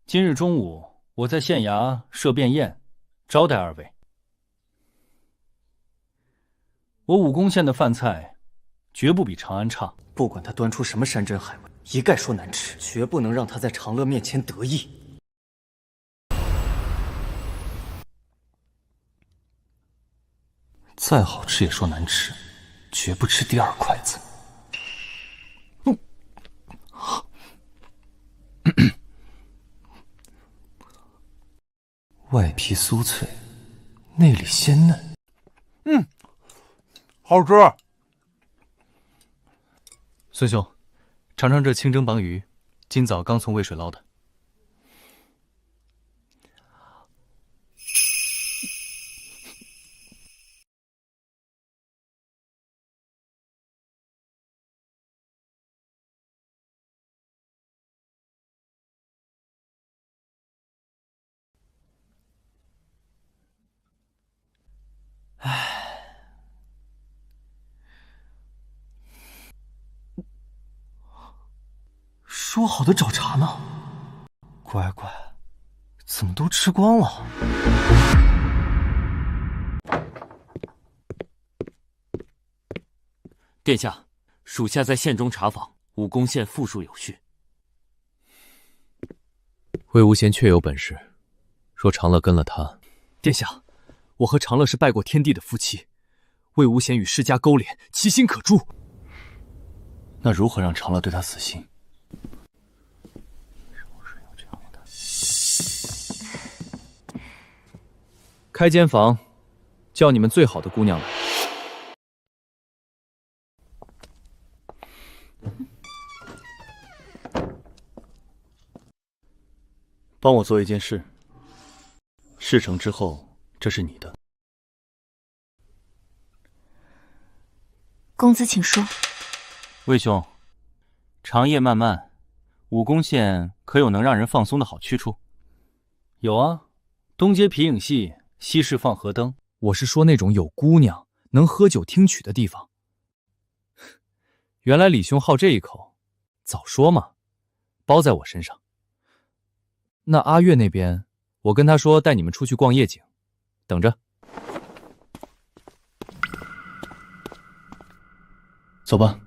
今日中午我在县衙设便宴，招待二位。我武功县的饭菜绝不比长安差，不管他端出什么山珍海味，一概说难吃，绝不能让他在长乐面前得意。再好吃也说难吃，绝不吃第2筷子。外皮酥脆，内里鲜嫩。好吃。孙兄，尝尝这清蒸鲅鱼，今早刚从渭水捞的。说好的找茬呢？乖乖，怎么都吃光了？殿下，属下在县中查访，武功县富庶有序。魏无羡确有本事，若长乐跟了他，殿下，我和长乐是拜过天地的夫妻，魏无羡与世家勾连，其心可诛。那如何让长乐对他死心？开间房，叫你们最好的姑娘来。帮我做一件事，事成之后，这是你的。公子请说。魏兄，长夜漫漫，武功县可有能让人放松的好去处？有啊，东街皮影戏，西市放河灯。我是说那种有姑娘能喝酒听曲的地方。原来李兄好这一口，早说嘛，包在我身上。那阿月那边，我跟他说带你们出去逛夜景，等着。走吧。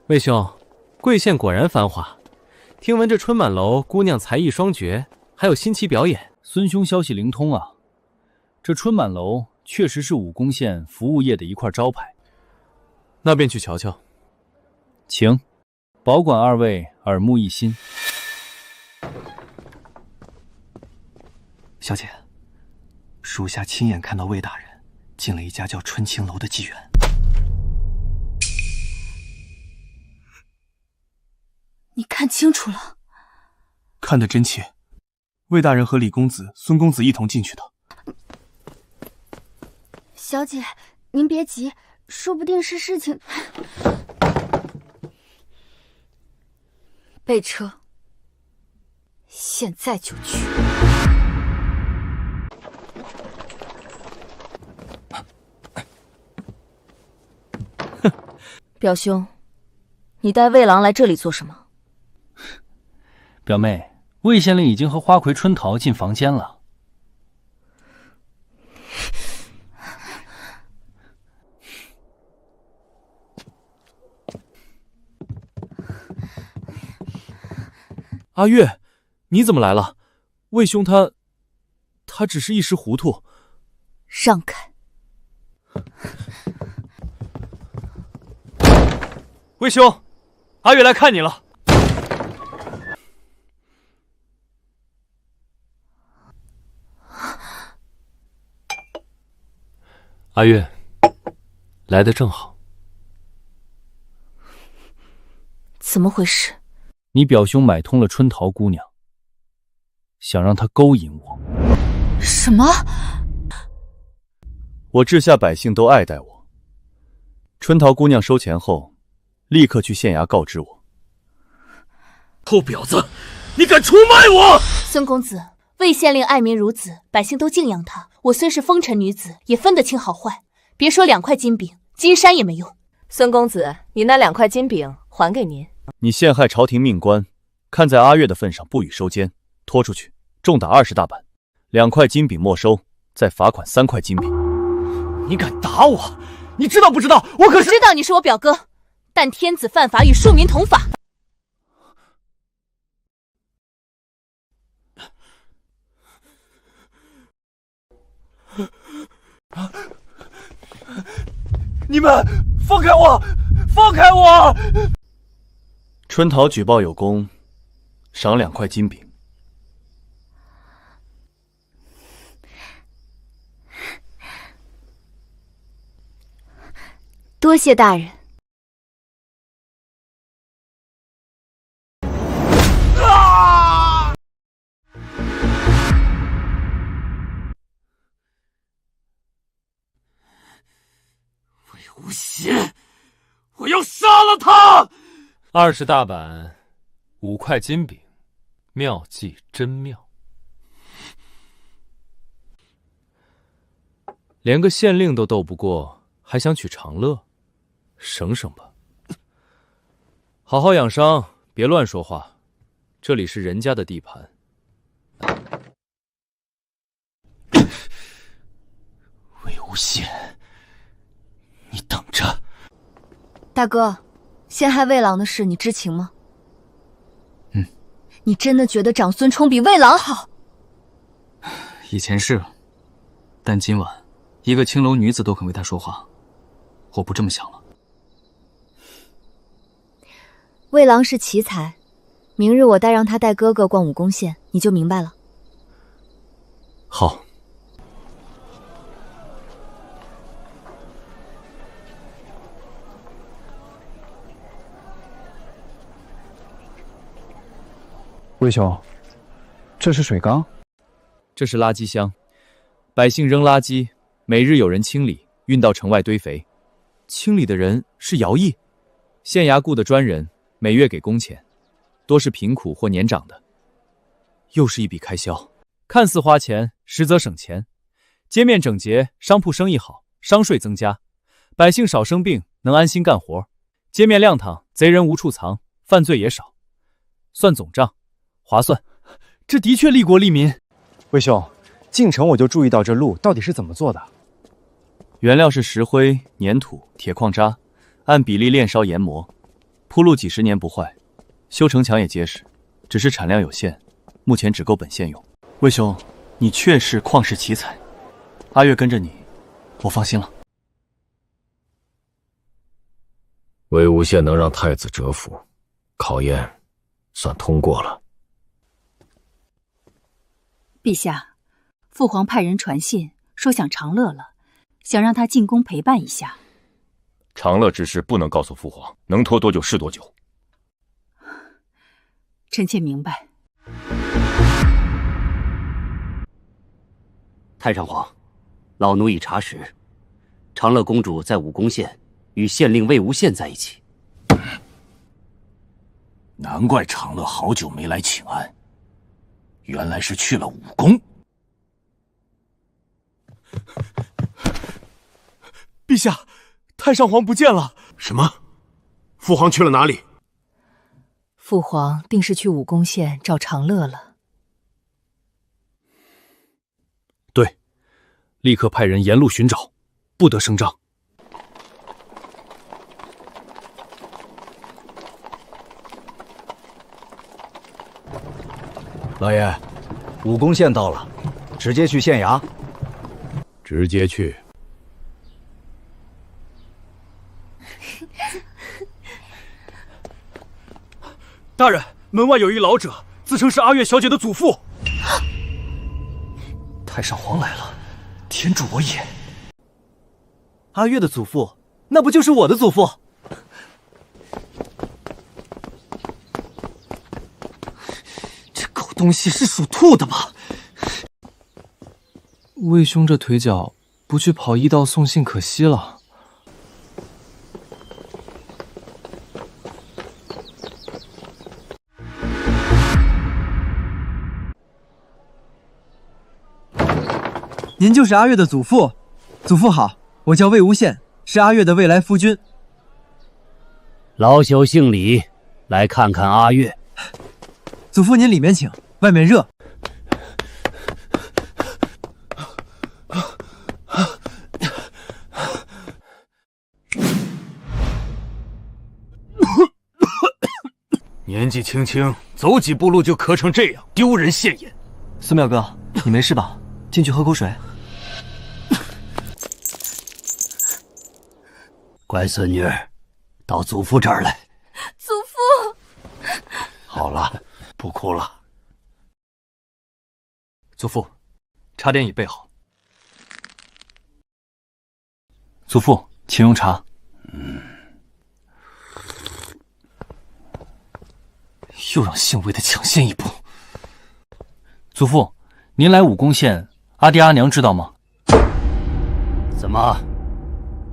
魏兄，贵县果然繁华。听闻这春满楼姑娘才艺双绝，还有新奇表演。孙兄消息灵通啊！这春满楼确实是武功县服务业的一块招牌。那便去瞧瞧。请，保管二位耳目一新。小姐，属下亲眼看到魏大人进了一家叫春青楼的妓院。你看清楚了？看得真切，魏大人和李公子、孙公子一同进去的。小姐，您别急，说不定是事情。备车，现在就去。表兄，你带魏郎来这里做什么？表妹，魏县令已经和花魁春桃进房间了。阿月，你怎么来了？魏兄他只是一时糊涂。让开！魏兄，阿月来看你了。阿月，来得正好。怎么回事？你表兄买通了春桃姑娘，想让她勾引我。什么？我治下百姓都爱戴我。春桃姑娘收钱后，立刻去县衙告知我。臭婊子，你敢出卖我！孙公子，魏县令爱民如子，百姓都敬仰他。我虽是风尘女子，也分得清好坏。别说2块金饼，金山也没用。孙公子，你那2块金饼还给您。你陷害朝廷命官，看在阿月的份上，不予收监，拖出去，重打20大板，2块金饼没收，再罚款3块金饼。你敢打我？你知道不知道？我知道你是我表哥，但天子犯法与庶民同法。你们放开我！放开我！春桃举报有功，赏2块金饼。多谢大人。吴邪，我要杀了他！20大板，5块金饼，妙计真妙。连个县令都斗不过，还想娶长乐？省省吧。好好养伤，别乱说话，这里是人家的地盘。魏无羡，你等着！大哥，陷害魏郎的事你知情吗？你真的觉得长孙冲比魏郎好？以前是，但今晚一个青楼女子都肯为他说话，我不这么想了。魏郎是奇才，明日我带让他带哥哥逛武功县，你就明白了。好。魏兄，这是水缸，这是垃圾箱，百姓扔垃圾，每日有人清理，运到城外堆肥。清理的人是徭役，县衙雇的专人，每月给工钱，多是贫苦或年长的。又是一笔开销，看似花钱，实则省钱。街面整洁，商铺生意好，商税增加，百姓少生病，能安心干活。街面亮堂，贼人无处藏，犯罪也少。算总账，划算。这的确利国利民。魏兄，进城我就注意到这路到底是怎么做的。原料是石灰、粘土、铁矿渣，按比例炼烧研磨，铺路几十年不坏，修城墙也结实，只是产量有限，目前只够本县用。魏兄，你确是旷世奇才，阿月跟着你，我放心了。魏无羡能让太子折服，考验算通过了。陛下，父皇派人传信说想长乐了，想让他进宫陪伴一下。长乐之事不能告诉父皇，能拖多久是多久。臣妾明白。太上皇，老奴已查实，长乐公主在武功县与县令魏无羡在一起。难怪长乐好久没来请安，原来是去了武功。陛下，太上皇不见了。什么？父皇去了哪里？父皇定是去武功县找长乐了。对，立刻派人沿路寻找，不得声张。老爷，武功县到了，直接去县衙。直接去。大人，门外有一老者，自称是阿月小姐的祖父。太上皇来了，天助我也！阿月的祖父，那不就是我的祖父？这狗东西是属兔的吗？魏兄这腿脚，不去跑医道送信可惜了。您就是阿月的祖父，祖父好，我叫魏无羡，是阿月的未来夫君。老朽姓李，来看看阿月。祖父您里面请，外面热。年纪轻轻，走几步路就咳成这样，丢人现眼。孙淼哥，你没事吧？进去喝口水。乖孙女，到祖父这儿来。祖父，好了，不哭了。祖父，茶点已备好。祖父，请用茶。又让姓魏的抢先一步。祖父，您来武功县，阿爹阿娘知道吗？怎么？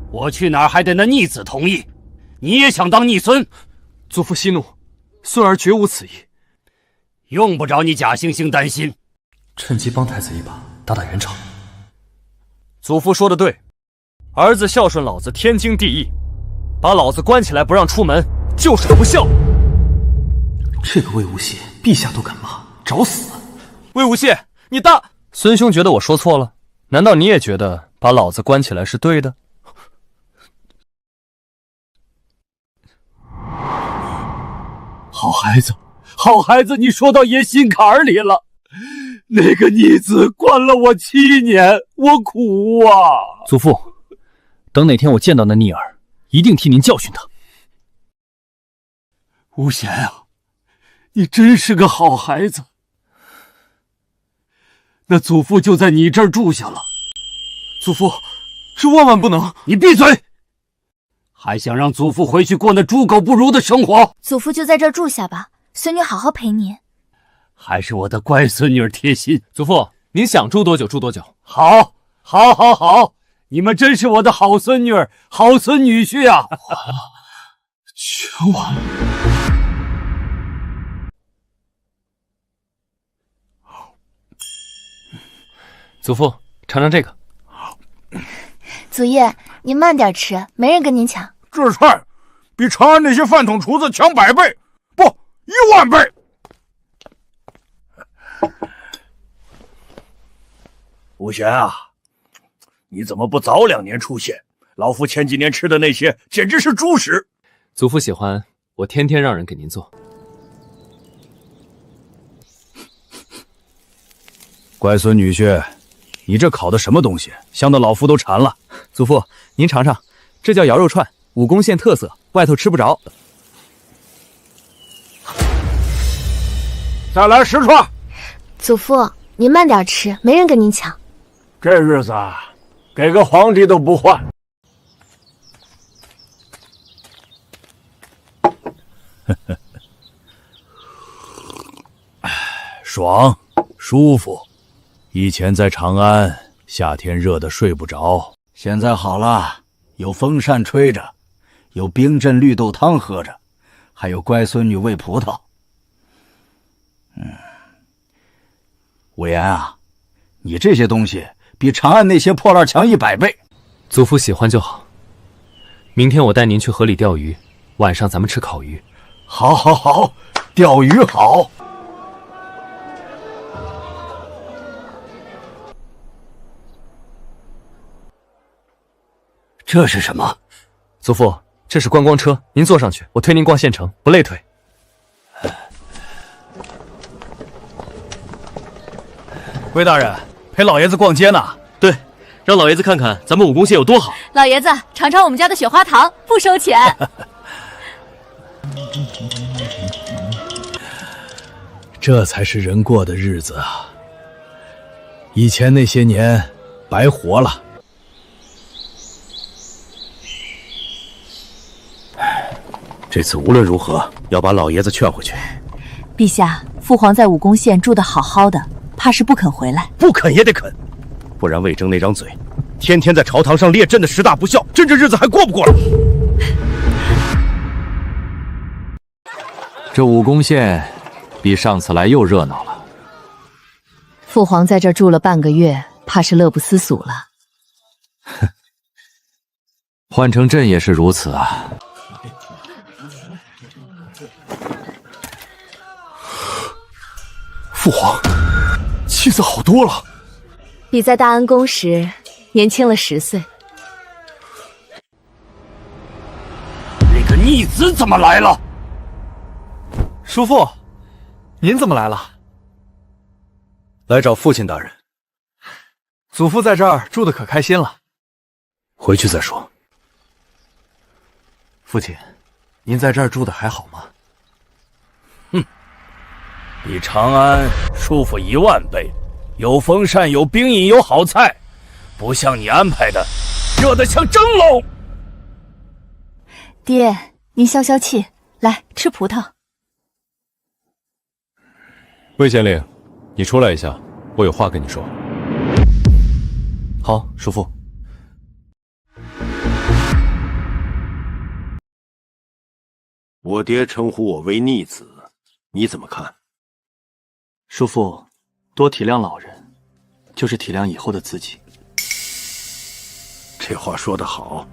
我去哪儿还得那逆子同意？你也想当逆孙？祖父息怒，孙儿绝无此意。用不着你假惺惺担心。趁机帮太子一把，打打元朝。祖父说的对，儿子孝顺老子天经地义，把老子关起来不让出门，就是不孝。这个魏无羡，陛下都敢骂，找死！魏无羡，你大……孙兄觉得我说错了？难道你也觉得把老子关起来是对的？好孩子，好孩子，你说到爷心坎儿里了。那个逆子关了我7年，我苦啊！祖父，等哪天我见到那逆儿，一定替您教训他。无羡啊，你真是个好孩子。那祖父就在你这儿住下了。祖父，是万万不能！你闭嘴！还想让祖父回去过那猪狗不如的生活？祖父就在这儿住下吧，孙女好好陪您。还是我的乖孙女贴心。祖父，您想住多久住多久。好，好，好，好！你们真是我的好孙女、好孙女婿啊！全完了。祖父，尝尝这个。祖爷，您慢点吃，没人跟您抢。这菜比长安那些饭桶厨子强100倍，不10000倍。吴玄啊，你怎么不早2年出现？老夫前几年吃的那些简直是猪食。祖父喜欢，我天天让人给您做。乖孙女婿，你这烤的什么东西？香的老夫都馋了。祖父，您尝尝，这叫羊肉串，武功县特色，外头吃不着。再来10串。祖父，您慢点吃，没人跟您抢。这日子啊，给个皇帝都不换。爽，舒服。以前在长安，夏天热得睡不着，现在好了，有风扇吹着，有冰镇绿豆汤喝着，还有乖孙女喂葡萄。魏延啊，你这些东西比长安那些破烂强100倍。祖父喜欢就好。明天我带您去河里钓鱼，晚上咱们吃烤鱼。好，好，好，钓鱼好。这是什么？祖父，这是观光车，您坐上去，我推您逛县城，不累腿。魏大人陪老爷子逛街呢。对，让老爷子看看咱们武功县有多好。老爷子，尝尝我们家的雪花糖，不收钱。这才是人过的日子啊！以前那些年白活了。这次无论如何要把老爷子劝回去。陛下，父皇在武功县住得好好的，怕是不肯回来。不肯也得肯，不然魏征那张嘴，天天在朝堂上列朕的10大不孝，朕这日子还过不过来？这武功县比上次来又热闹了。父皇在这儿住了半个月，怕是乐不思蜀了。哼，换成朕也是如此啊。父皇，气色好多了，比在大安宫时年轻了10岁。那个逆子怎么来了？叔父，您怎么来了？来找父亲大人。祖父在这儿住的可开心了。回去再说。父亲，您在这儿住的还好吗？比长安舒服10000倍，有风扇，有冰饮，有好菜，不像你安排的，热得像蒸笼。爹，您消消气，来吃葡萄。魏县令，你出来一下，我有话跟你说。好，叔父。我爹称呼我为逆子，你怎么看？叔父，多体谅老人，就是体谅以后的自己。这话说得好。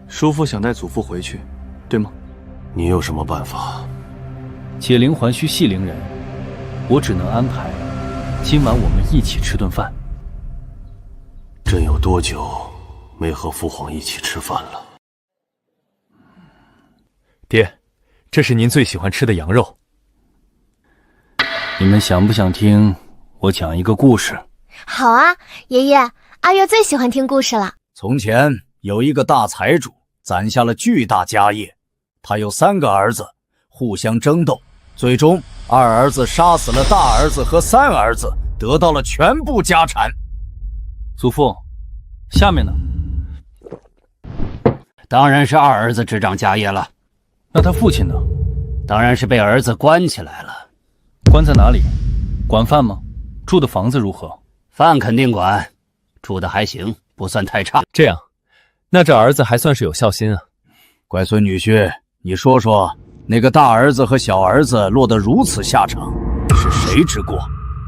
叔父想带祖父回去，对吗？你有什么办法？解铃还须系铃人，我只能安排今晚我们一起吃顿饭。朕有多久没和父皇一起吃饭了？爹，这是您最喜欢吃的羊肉。你们想不想听我讲一个故事？好啊，爷爷，阿月最喜欢听故事了。从前有一个大财主，攒下了巨大家业，他有3个儿子，互相争斗，最终2儿子杀死了大儿子和3儿子，得到了全部家产。祖父，下面呢？当然是2儿子执掌家业了。那他父亲呢？当然是被儿子关起来了。关在哪里？管饭吗？住的房子如何？饭肯定管，住的还行，不算太差。这样，那这儿子还算是有孝心啊。乖孙女婿，你说说，那个大儿子和小儿子落得如此下场，是谁之过？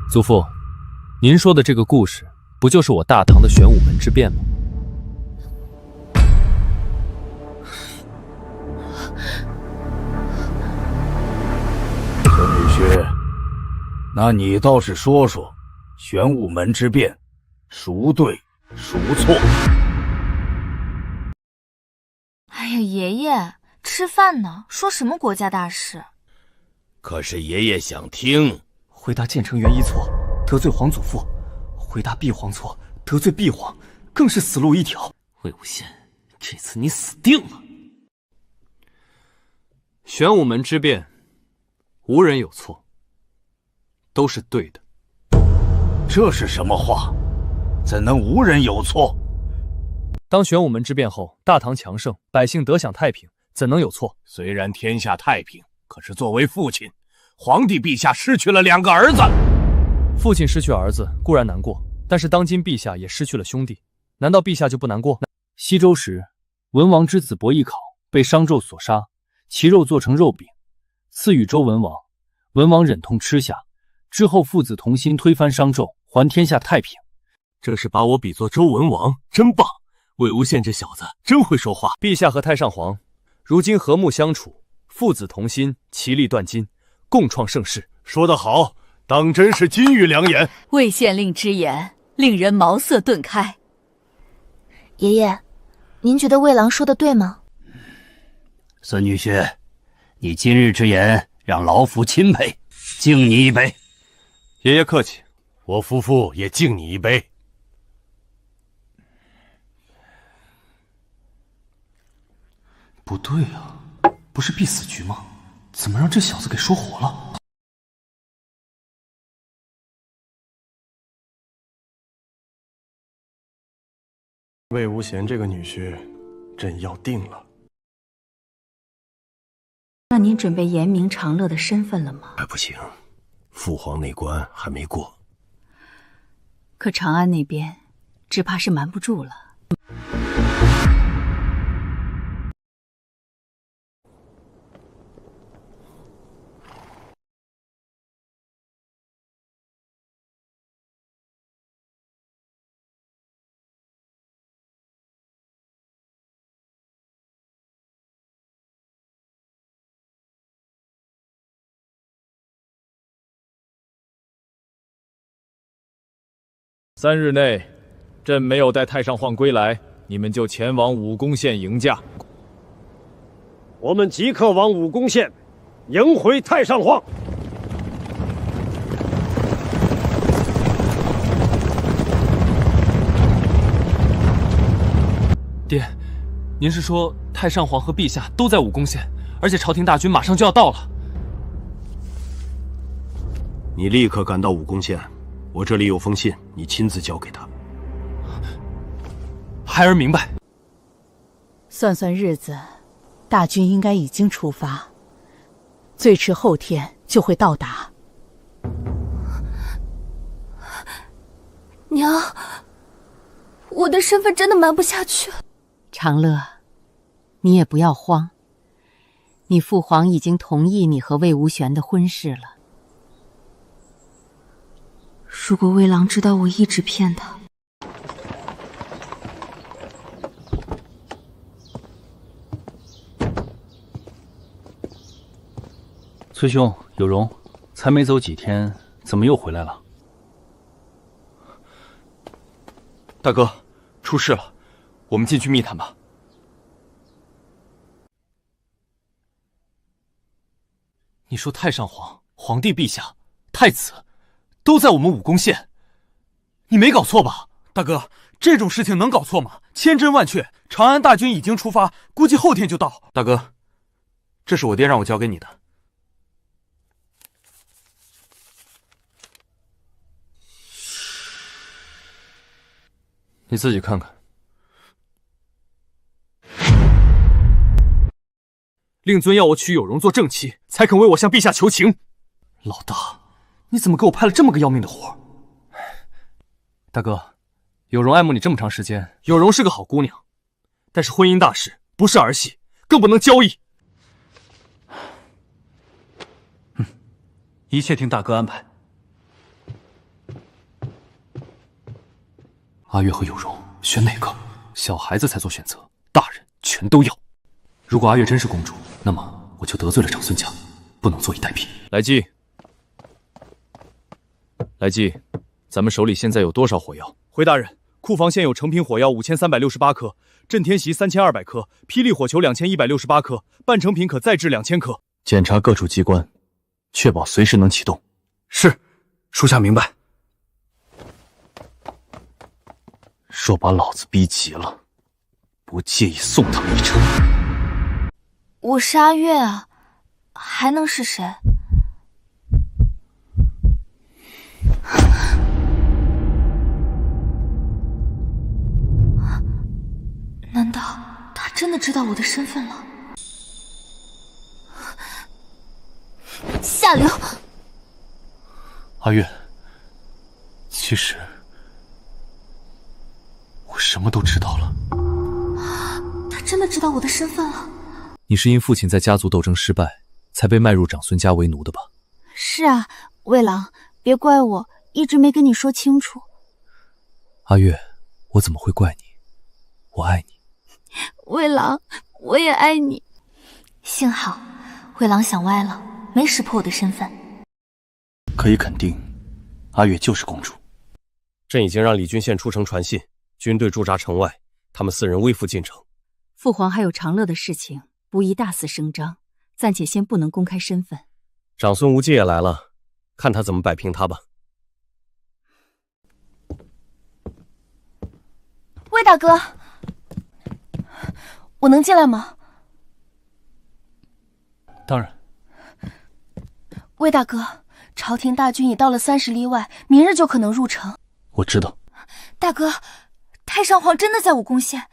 祖父，您说的这个故事，不就是我大唐的玄武门之变吗？孙女婿，那你倒是说说，玄武门之变，孰对孰错？哎呀，爷爷，吃饭呢，说什么国家大事？可是爷爷想听。回答建成元一错，得罪皇祖父；回答毕皇错，得罪毕皇，更是死路一条。魏无羡，这次你死定了！玄武门之变，无人有错，都是对的。这是什么话？怎能无人有错？当玄武门之变后，大唐强盛，百姓得享太平，怎能有错？虽然天下太平，可是作为父亲，皇帝陛下失去了2个儿子。父亲失去儿子固然难过，但是当今陛下也失去了兄弟，难道陛下就不难过？西周时，文王之子伯邑考被商纣所杀，其肉做成肉饼，赐予周文王，文王忍痛吃下。之后父子同心推翻商纣，还天下太平。这是把我比作周文王，真棒！魏无羡这小子真会说话。陛下和太上皇如今和睦相处，父子同心，其利断金，共创盛世。说得好，当真是金玉良言。魏县令之言令人茅塞顿开。爷爷，您觉得魏郎说的对吗？孙女婿，你今日之言让老夫钦佩，敬你一杯。爷爷客气，我夫妇也敬你一杯。不对啊，不是必死局吗？怎么让这小子给说活了？魏无羡这个女婿，朕要定了。那您准备言明长乐的身份了吗？还不行，父皇那关还没过。可长安那边，只怕是瞒不住了。3日内，朕没有带太上皇归来，你们就前往武功县迎驾。我们即刻往武功县迎回太上皇。爹，您是说太上皇和陛下都在武功县，而且朝廷大军马上就要到了？你立刻赶到武功县。我这里有封信，你亲自交给他。孩儿明白。算算日子，大军应该已经出发，最迟后天就会到达。娘，我的身份真的瞒不下去。长乐，你也不要慌，你父皇已经同意你和魏无玄的婚事了。如果魏郎知道我一直骗他，崔兄，有容，才没走几天，怎么又回来了？大哥，出事了，我们进去密探吧。你说太上皇、皇帝陛下、太子，都在我们武功县，你没搞错吧？大哥，这种事情能搞错吗？千真万确，长安大军已经出发，估计后天就到。大哥，这是我爹让我交给你的。你自己看看。令尊要我娶有容做正妻，才肯为我向陛下求情。老大，你怎么给我派了这么个要命的活？大哥，有容爱慕你这么长时间，有容是个好姑娘，但是婚姻大事不是儿戏，更不能交易。一切听大哥安排。阿月和有容，选哪个？小孩子才做选择，大人全都要。如果阿月真是公主，那么我就得罪了长孙家，不能坐以待毙。来计，来计，咱们手里现在有多少火药？回大人，库房现有成品火药5368颗，震天席3200颗，霹雳火球2168颗，半成品可再制2000颗。检查各处机关，确保随时能启动。是，属下明白。若把老子逼急了，不介意送他们一程。我是阿月啊，还能是谁？难道他真的知道我的身份了？下流！阿月，其实我什么都知道了。他真的知道我的身份了？你是因父亲在家族斗争失败，才被卖入长孙家为奴的吧？是啊，魏郎，别怪我，一直没跟你说清楚。阿月，我怎么会怪你？我爱你。魏郎，我也爱你。幸好，魏郎想歪了，没识破我的身份。可以肯定，阿月就是公主。朕已经让李郡县出城传信，军队驻扎城外，他们4人微服进城。父皇还有长乐的事情，不宜大肆声张，暂且先不能公开身份。长孙无忌也来了，看他怎么摆平他吧。魏大哥，我能进来吗？当然。魏大哥，朝廷大军已到了30里外，明日就可能入城。我知道。大哥，太上皇真的在武功县，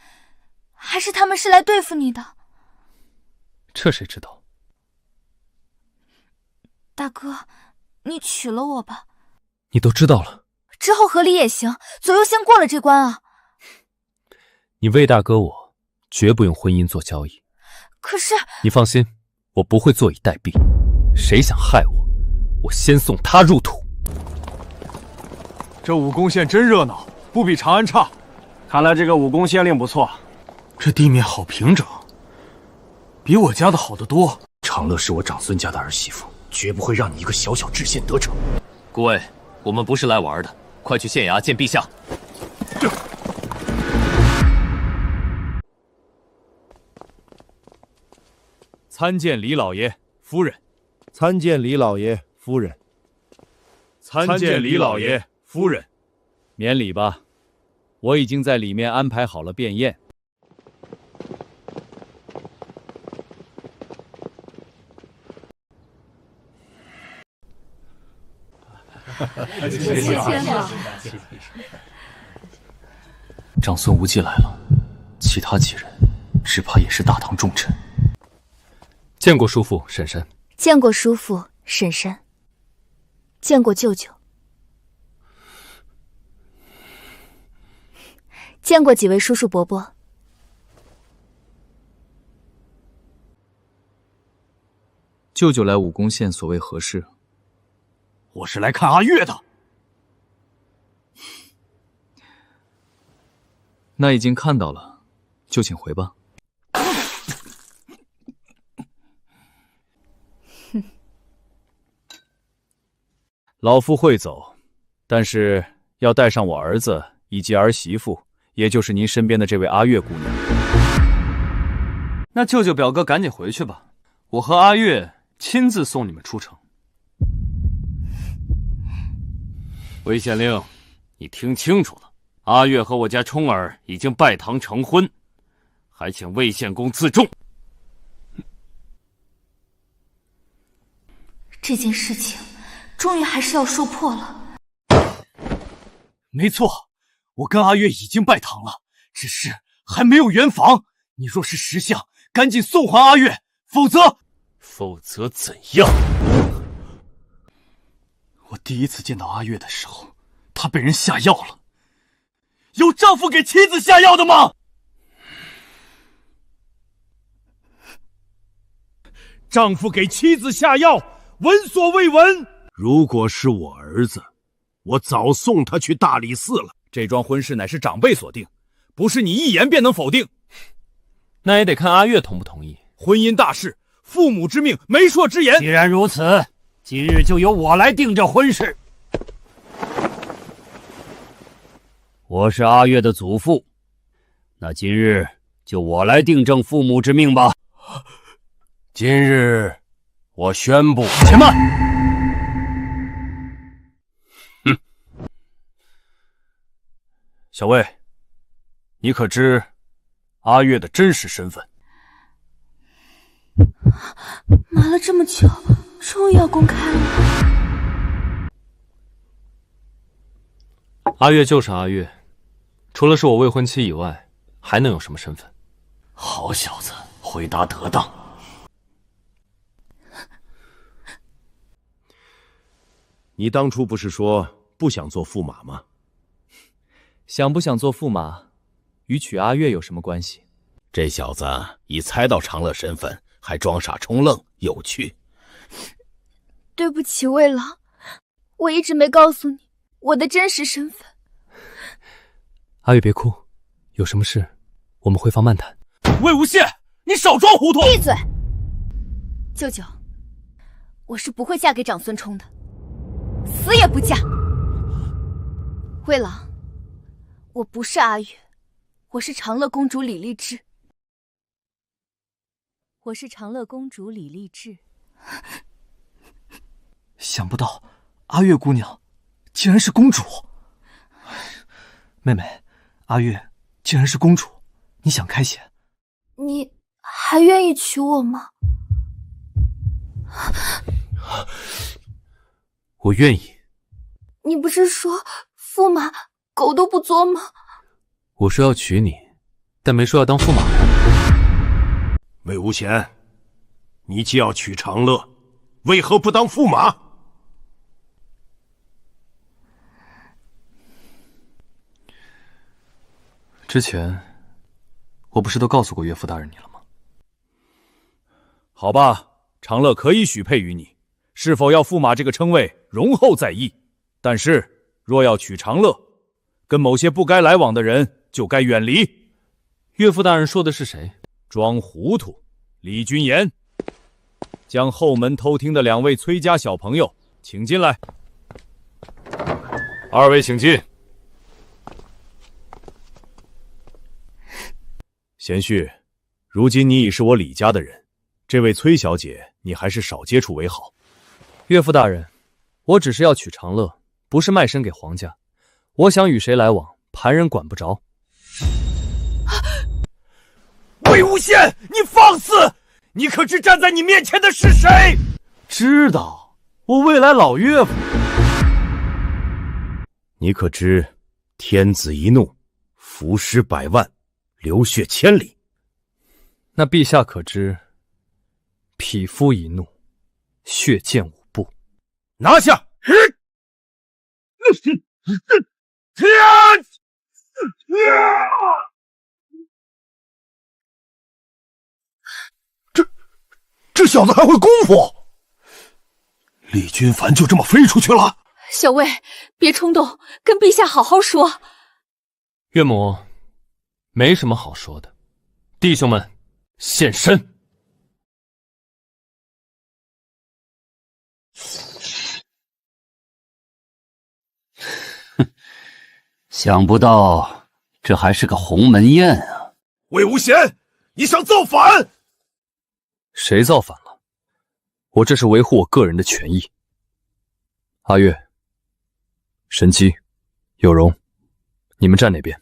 还是他们是来对付你的？这谁知道？大哥，你娶了我吧。你都知道了，之后和离也行，左右先过了这关啊。你魏大哥我绝不用婚姻做交易。可是你放心，我不会坐以待毙。谁想害我，我先送他入土。这武功县真热闹，不比长安差。看来这个武功县令不错，这地面好平整，比我家的好得多。长乐是我长孙家的儿媳妇，绝不会让你一个小小知县得逞。诸位，我们不是来玩的，快去县衙见陛下。参见李老爷夫人。参见李老爷夫人。参见李老爷夫人。免礼吧，我已经在里面安排好了便宴。谢谢了。长孙无忌来了，其他几人只怕也是大唐重臣。见过叔父婶婶。见过叔父婶婶。见过舅舅。见过几位叔叔伯伯。舅舅来武功县所谓何事？我是来看阿月的。那已经看到了，就请回吧。老夫会走，但是要带上我儿子以及儿媳妇，也就是您身边的这位阿月姑娘。那舅舅表哥赶紧回去吧，我和阿月亲自送你们出城。魏县令，你听清楚了，阿月和我家冲儿已经拜堂成婚，还请魏县公自重。这件事情终于还是要说破了。没错，我跟阿月已经拜堂了，只是还没有圆房。你若是识相，赶紧送还阿月，否则怎样？我第一次见到阿月的时候，她被人下药了。有丈夫给妻子下药的吗？丈夫给妻子下药，闻所未闻。如果是我儿子，我早送他去大理寺了。这桩婚事乃是长辈所定，不是你一言便能否定。那也得看阿月同不同意。婚姻大事，父母之命，媒妁之言。既然如此，今日就由我来定这婚事。我是阿月的祖父，那今日就我来定正父母之命吧。今日我宣布，且慢！小魏，你可知阿月的真实身份？瞒了这么久，终于要公开了。阿月就是阿月，除了是我未婚妻以外，还能有什么身份？好小子，回答得当。你当初不是说不想做驸马吗？想不想做驸马，与娶阿月有什么关系？这小子已猜到长乐身份，还装傻充愣，有趣。对不起，魏郎，我一直没告诉你我的真实身份。阿月别哭，有什么事我们回房慢谈。魏无羡，你少装糊涂！闭嘴！舅舅，我是不会嫁给长孙冲的，死也不嫁。魏郎，我不是阿月，我是长乐公主李丽芝。我是长乐公主李丽芝。想不到阿月姑娘竟然是公主。妹妹，阿月竟然是公主，你想开些？你还愿意娶我吗？我愿意。你不是说驸马狗都不做吗？我说要娶你，但没说要当驸马。魏无羡，你既要娶长乐，为何不当驸马？之前我不是都告诉过岳父大人你了吗？好吧，长乐可以许配于你，是否要驸马这个称谓，容后再议。但是若要娶长乐，跟某些不该来往的人就该远离。岳父大人说的是谁？装糊涂，李君言，将后门偷听的2位崔家小朋友请进来。2位请进。贤婿，如今你已是我李家的人，这位崔小姐你还是少接触为好。岳父大人，我只是要娶长乐，不是卖身给皇家。我想与谁来往，旁人管不着。魏无羡，你放肆！你可知站在你面前的是谁？知道，我未来老岳父。你可知天子一怒，伏尸100万，流血千里？那陛下可知匹夫一怒，血溅5步？拿下！这小子还会功夫！李君凡就这么飞出去了？小魏，别冲动，跟陛下好好说。岳母，没什么好说的。弟兄们，现身！想不到这还是个鸿门宴啊！魏无羡，你想造反？谁造反了？我这是维护我个人的权益。阿月、神姬、有容，你们站哪边？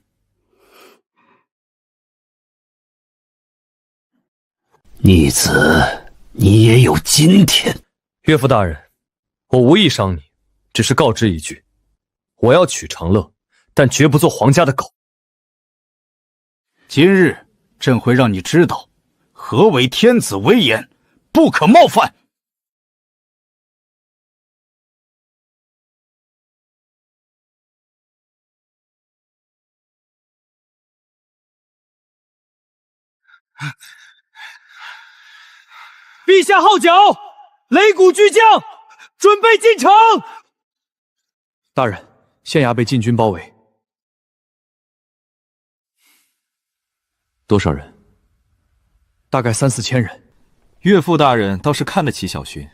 逆子，你也有今天！岳父大人，我无意伤你，只是告知一句，我要娶长乐，但绝不做皇家的狗。今日朕会让你知道何为天子威严，不可冒犯。陛下号角，擂鼓巨将，准备进城。大人，县衙被禁军包围。多少人？大概3、4千人。岳父大人倒是看得起小勋，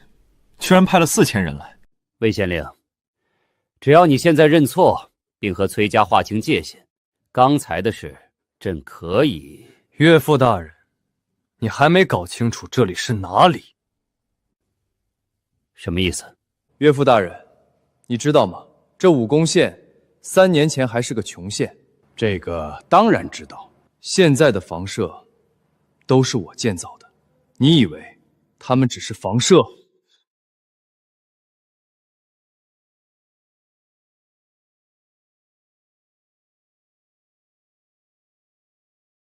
居然派了4000人来。魏县令，只要你现在认错，并和崔家划清界限，刚才的事朕可以。岳父大人，你还没搞清楚这里是哪里？什么意思？岳父大人，你知道吗？这武功县3年前还是个穷县。这个当然知道。现在的房舍都是我建造的，你以为他们只是房舍？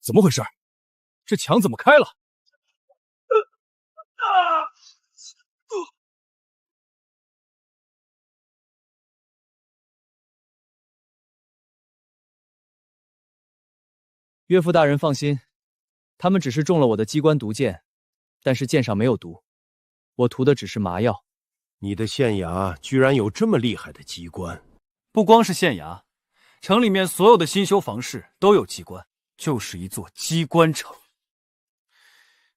怎么回事？这墙怎么开了？岳父大人放心，他们只是中了我的机关毒箭，但是箭上没有毒，我涂的只是麻药。你的县衙居然有这么厉害的机关？不光是县衙，城里面所有的新修房市都有机关，就是一座机关城。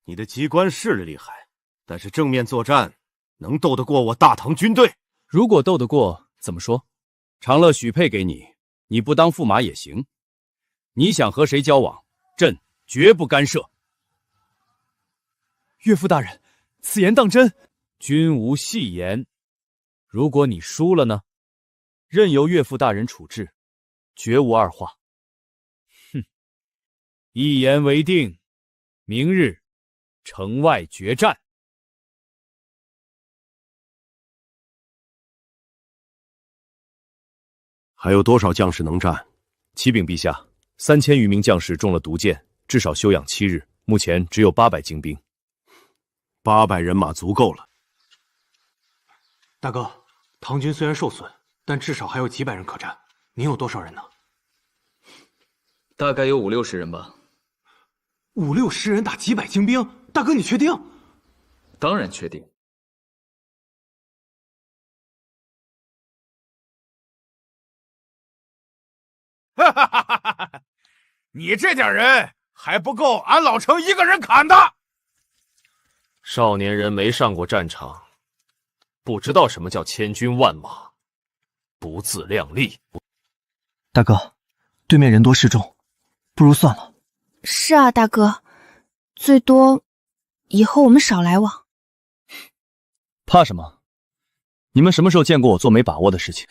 你的机关是厉害，但是正面作战能斗得过我大唐军队？如果斗得过，怎么说？长乐许配给你，你不当驸马也行。你想和谁交往，朕绝不干涉。岳父大人，此言当真？君无戏言。如果你输了呢？任由岳父大人处置，绝无二话。哼，一言为定，明日城外决战。还有多少将士能战？启禀陛下，3000余名将士中了毒箭，至少休养7日，目前只有800精兵。800人马足够了。大哥，唐军虽然受损，但至少还有几百人可战。您有多少人呢？大概有50、60人吧。50、60人打几百精兵？大哥，你确定？当然确定。哈哈哈哈哈！你这点人还不够俺老程一个人砍的。少年人没上过战场，不知道什么叫千军万马，不自量力。大哥，对面人多势众，不如算了。是啊，大哥，最多以后我们少来往。怕什么？你们什么时候见过我做没把握的事情？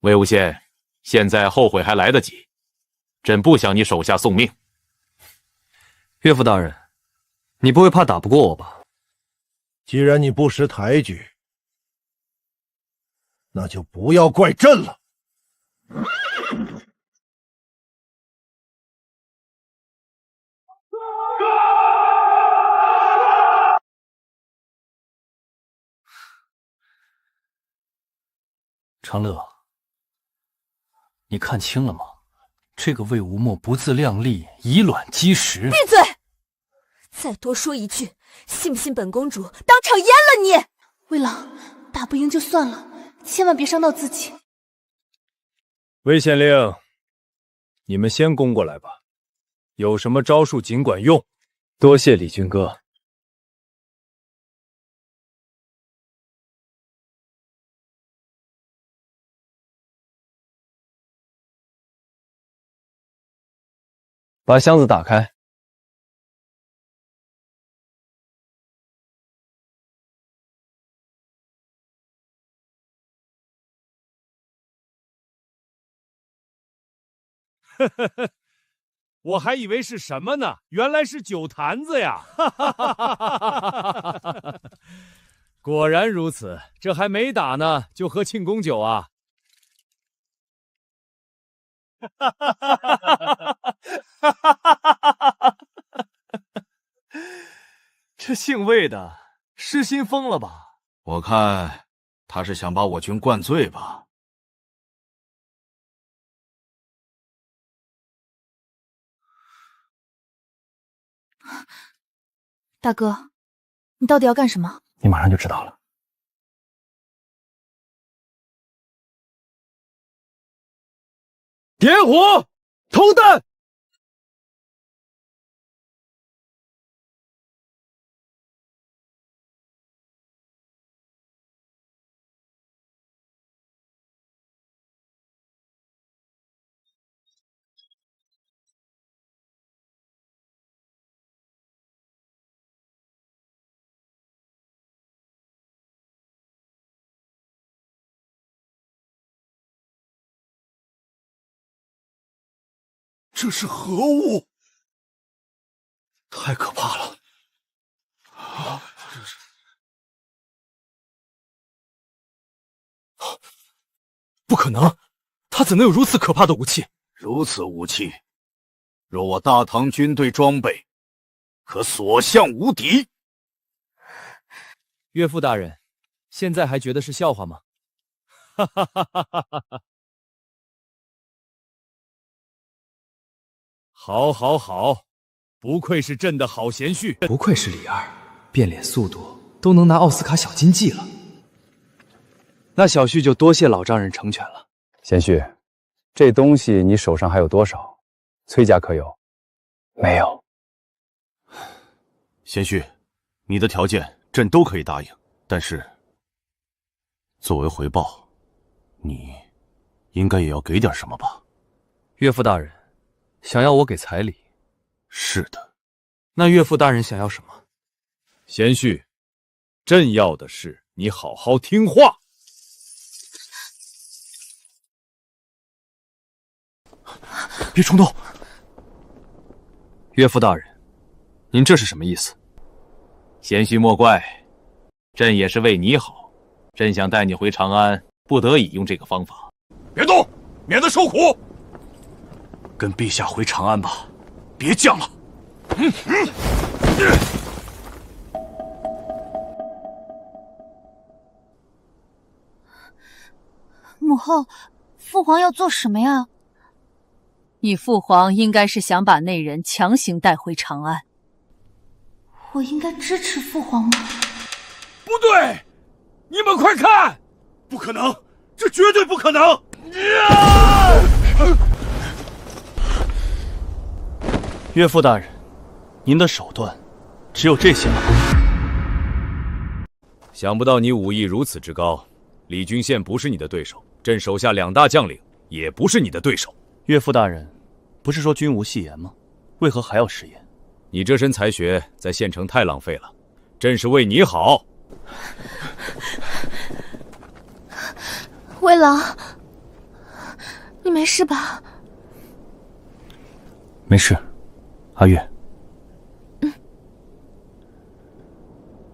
魏无羡，现在后悔还来得及。朕不想你手下送命。岳父大人，你不会怕打不过我吧？既然你不识抬举，那就不要怪朕了。长乐，你看清了吗？这个魏无末不自量力，以卵击石。闭嘴！再多说一句，信不信本公主当场阉了你？魏郎，打不赢就算了，千万别伤到自己。魏县令，你们先攻过来吧，有什么招数尽管用。多谢李军哥。把箱子打开。呵呵呵，我还以为是什么呢，原来是酒坛子呀！果然如此，这还没打呢，就喝庆功酒啊！这姓魏的失心疯了吧？我看他是想把我军灌醉吧。大哥，你到底要干什么？你马上就知道了。点火，投弹。这是何物？太可怕了！不可能，他怎能有如此可怕的武器？如此武器，若我大唐军队装备，可所向无敌。岳父大人，现在还觉得是笑话吗？哈哈哈哈哈哈！好，好，好，不愧是朕的好贤婿，不愧是李二，变脸速度都能拿奥斯卡小金记了。那小婿就多谢老丈人成全了。贤婿，这东西你手上还有多少？崔家可有？没有。贤婿，你的条件朕都可以答应，但是作为回报，你应该也要给点什么吧？岳父大人，想要我给彩礼？是的。那岳父大人想要什么？贤婿，朕要的是你好好听话。别冲动。岳父大人，您这是什么意思？贤婿莫怪，朕也是为你好。朕想带你回长安，不得已用这个方法。别动，免得受苦。跟陛下回长安吧，别犟了。母后，父皇要做什么呀？你父皇应该是想把那人强行带回长安。我应该支持父皇吗？不对，你们快看，不可能，这绝对不可能！岳父大人，您的手段只有这些吗？想不到你武艺如此之高，李君宪不是你的对手，朕手下2大将领也不是你的对手。岳父大人，不是说君无戏言吗？为何还要食言？你这身才学在县城太浪费了，朕是为你好。魏郎，你没事吧？没事，阿月。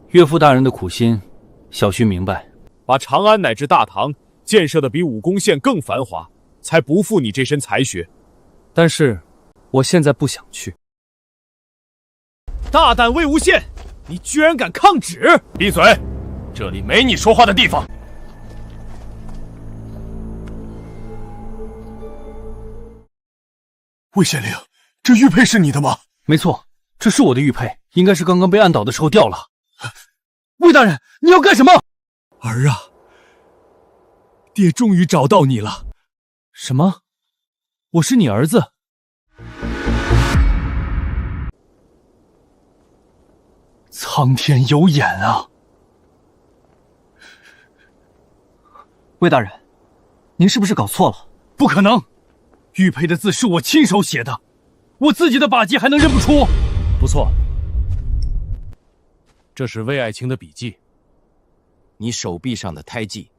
岳父大人的苦心，小婿明白。把长安乃至大唐建设的比武功县更繁华，才不负你这身才学。但是，我现在不想去。大胆魏无羡，你居然敢抗旨！闭嘴！这里没你说话的地方。魏县令，这玉佩是你的吗？没错，这是我的玉佩，应该是刚刚被按倒的时候掉了。魏大人，你要干什么？儿啊，爹终于找到你了。什么？我是你儿子？苍天有眼啊！魏大人，您是不是搞错了？不可能，玉佩的字是我亲手写的，我自己的把戏还能认不出？不错，这是魏爱卿的笔记。你手臂上的胎记，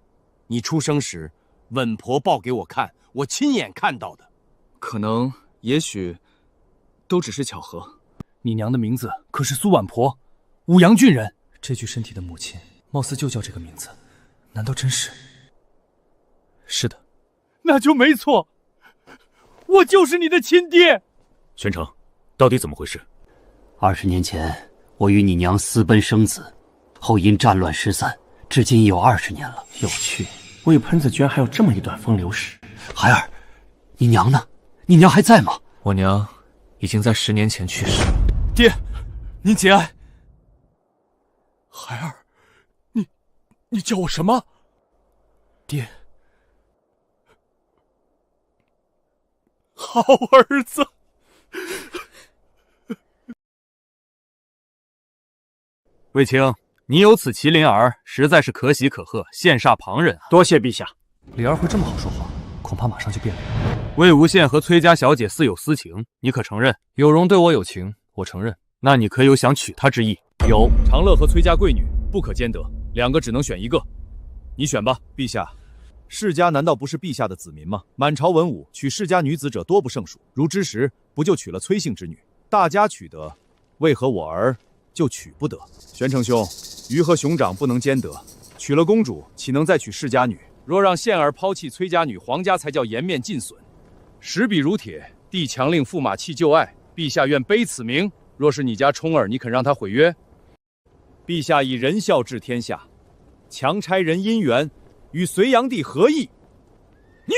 你出生时稳婆抱给我看，我亲眼看到的。可能，也许，都只是巧合。你娘的名字可是苏婉婆，武阳郡人。这具身体的母亲，貌似就叫这个名字，难道真是？是的，那就没错，我就是你的亲爹。玄成，到底怎么回事？20年前，我与你娘私奔生子，后因战乱失散，至今已有20年了。有趣，魏喷子居然还有这么一段风流史。孩儿，你娘呢？你娘还在吗？我娘已经在10年前去世了。爹，您节哀。孩儿，你叫我什么？爹。好儿子。卫青，你有此麒麟儿，实在是可喜可贺，羡煞旁人啊！多谢陛下。李儿会这么好说话，恐怕马上就变脸。魏无羡和崔家小姐似有私情，你可承认？有容对我有情，我承认。那你可有想娶她之意？有，长乐和崔家贵女不可兼得，2个只能选一个，你选吧。陛下，世家难道不是陛下的子民吗？满朝文武娶世家女子者多不胜数，如之时不就娶了崔姓之女？大家娶得，为何我儿就娶不得？玄成兄，鱼和熊掌不能兼得，娶了公主，岂能再娶世家女？若让宪儿抛弃崔家女，皇家才叫颜面尽损。实笔如铁，帝强令驸马弃旧爱，陛下愿背此名。若是你家冲儿，你肯让他毁约？陛下以仁孝治天下，强拆人姻缘，与隋炀帝何异？你，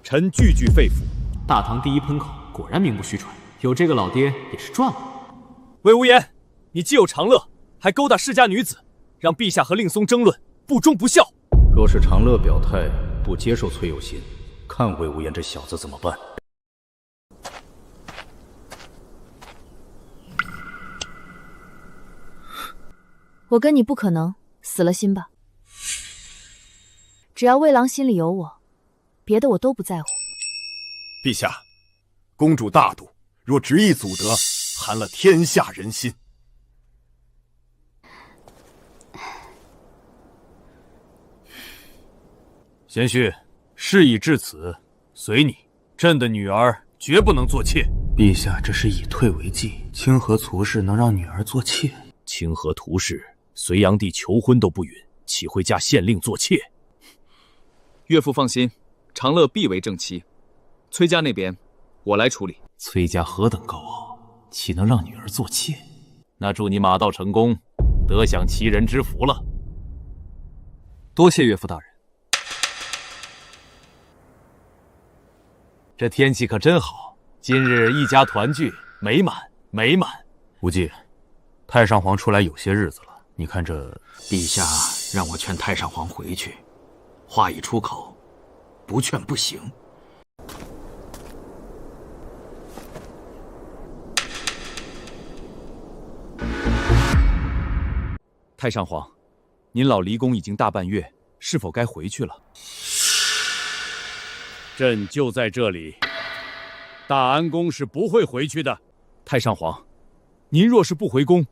臣句句肺腑。大唐第一喷口，果然名不虚传，有这个老爹也是赚了。魏无言，你既有长乐，还勾搭世家女子，让陛下和令松争论，不忠不孝。若是长乐表态不接受崔有心，看魏无言这小子怎么办。我跟你不可能，死了心吧。只要魏郎心里有我，别的我都不在乎。陛下，公主大度，若执意阻得，寒了天下人心。贤婿，事已至此，随你。朕的女儿绝不能做妾。陛下这是以退为进，清河曹氏能让女儿做妾？清河涂氏，隋炀帝求婚都不允，岂会嫁县令做妾？岳父放心，长乐必为正妻。崔家那边，我来处理。崔家何等高傲，岂能让女儿做妾？那祝你马到成功，得享其人之福了。多谢岳父大人。这天气可真好，今日一家团聚，美满美满。无忌，太上皇出来有些日子了，你看这……陛下让我劝太上皇回去，话一出口，不劝不行。太上皇，您老离宫已经大半月，是否该回去了？朕就在这里，大安宫是不会回去的。太上皇，您若是不回宫，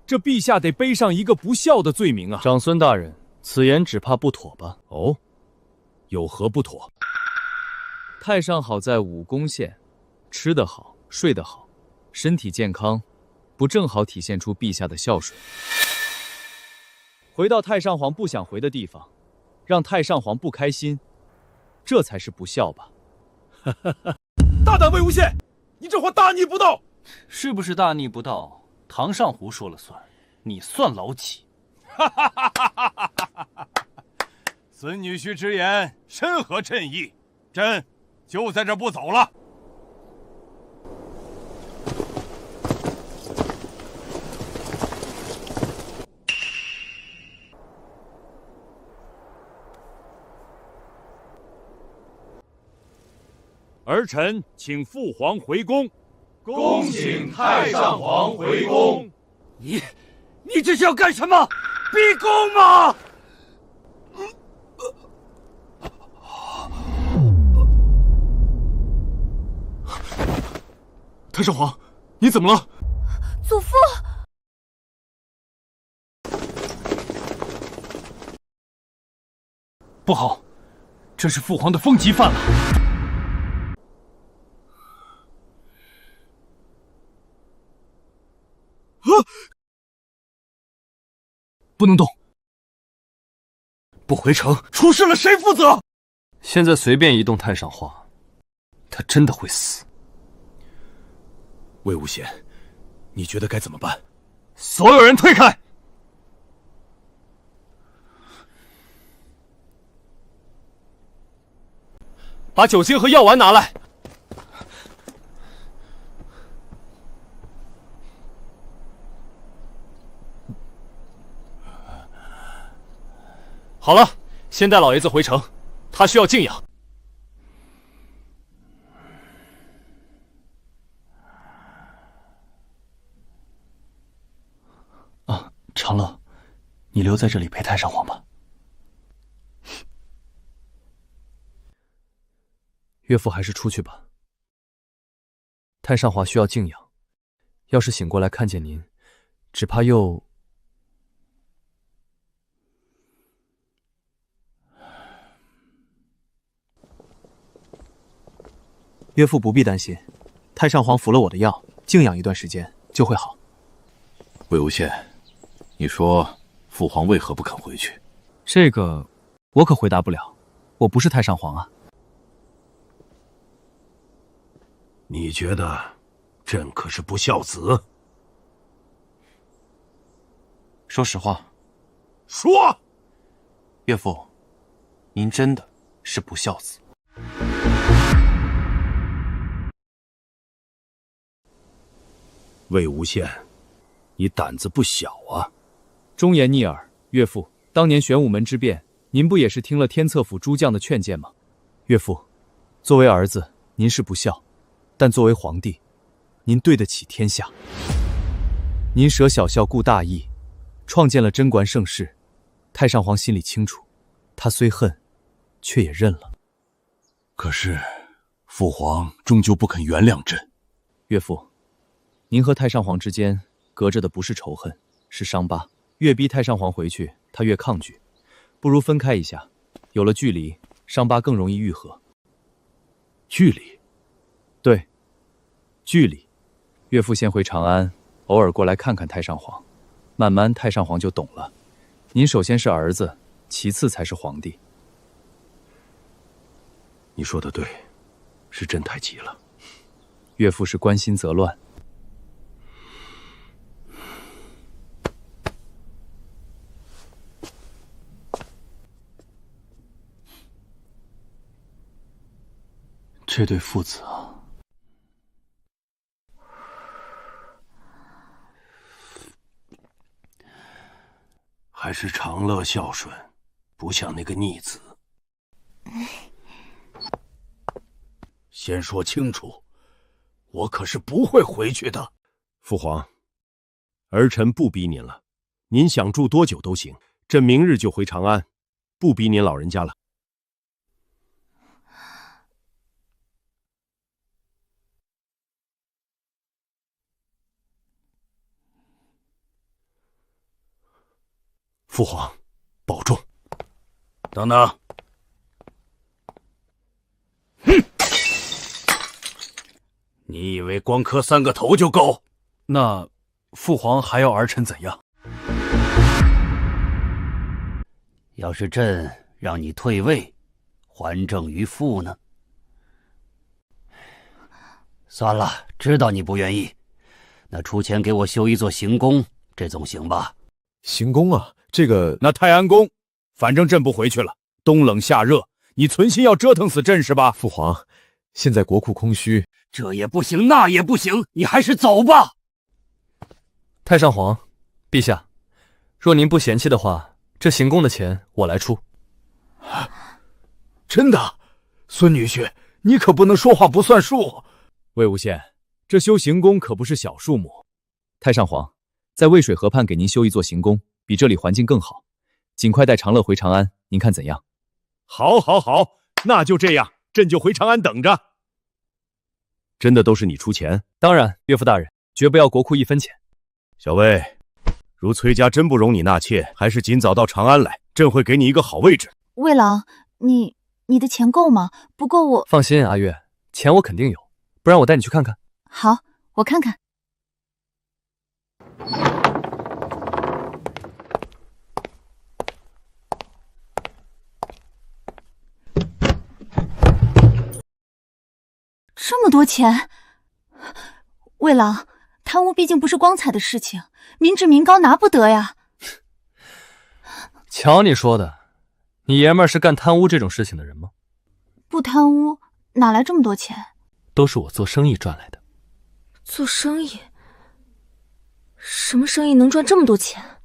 这陛下得背上一个不孝的罪名啊！长孙大人，此言只怕不妥吧？哦，有何不妥？太上好在武功县，吃得好，睡得好，身体健康，不正好体现出陛下的孝顺？回到太上皇不想回的地方，让太上皇不开心，这才是不孝吧？大胆魏无羡，你这话大逆不道！是不是大逆不道？唐上湖说了算，你算老几？孙女婿之言深合朕意，朕就在这不走了。儿臣请父皇回宫。恭请太上皇回宫。你这是要干什么？逼宫吗？太上皇，你怎么了？祖父，不好，这是父皇的风疾犯了。不能动，不回城，出事了谁负责？现在随便一动太上皇，他真的会死。魏无羡，你觉得该怎么办？所有人退开！把酒精和药丸拿来。好了，先带老爷子回城，他需要静养。长乐，你留在这里陪太上皇吧。岳父还是出去吧。太上皇需要静养，要是醒过来看见您，只怕又……岳父不必担心，太上皇服了我的药，静养一段时间就会好。魏无羡，你说父皇为何不肯回去？这个我可回答不了，我不是太上皇啊。你觉得朕可是不孝子？说实话。说。岳父，您真的是不孝子。魏无羡，你胆子不小啊！忠言逆耳，岳父，当年玄武门之变，您不也是听了天策府诸将的劝谏吗？岳父，作为儿子，您是不孝，但作为皇帝，您对得起天下。您舍小孝顾大义，创建了贞观盛世，太上皇心里清楚，他虽恨，却也认了。可是，父皇终究不肯原谅朕。岳父，您和太上皇之间隔着的不是仇恨，是伤疤。越逼太上皇回去，他越抗拒。不如分开一下，有了距离，伤疤更容易愈合。距离？对，距离。岳父先回长安，偶尔过来看看太上皇，慢慢太上皇就懂了。您首先是儿子，其次才是皇帝。你说的对，是朕太急了。岳父是关心则乱。这对父子啊，还是长乐孝顺，不像那个逆子。先说清楚，我可是不会回去的。父皇，儿臣不逼您了，您想住多久都行，朕明日就回长安，不逼您老人家了。父皇，保重。等等。哼！你以为光磕3个头就够？那父皇还要儿臣怎样？要是朕让你退位，还政于父呢？算了，知道你不愿意，那出钱给我修一座行宫，这总行吧？行宫啊，这个……那泰安宫，反正朕不回去了。冬冷夏热，你存心要折腾死朕是吧？父皇，现在国库空虚，这也不行，那也不行，你还是走吧。太上皇，陛下，若您不嫌弃的话，这行宫的钱我来出。真的？孙女婿，你可不能说话不算数。魏无羡，这修行宫可不是小数目。太上皇，在渭水河畔给您修一座行宫，比这里环境更好。尽快带长乐回长安，您看怎样？好，好，好，那就这样，朕就回长安等着。真的都是你出钱？当然，岳父大人，绝不要国库一分钱。小魏，如崔家真不容你纳妾，还是尽早到长安来，朕会给你一个好位置。魏郎，你的钱够吗？不够我……放心，阿月，钱我肯定有，不然我带你去看看。好，我看看。这么多钱，魏郎，贪污毕竟不是光彩的事情，民脂民膏拿不得呀。瞧你说的，你爷们儿是干贪污这种事情的人吗？不贪污，哪来这么多钱？都是我做生意赚来的。做生意？什么生意能赚这么多钱？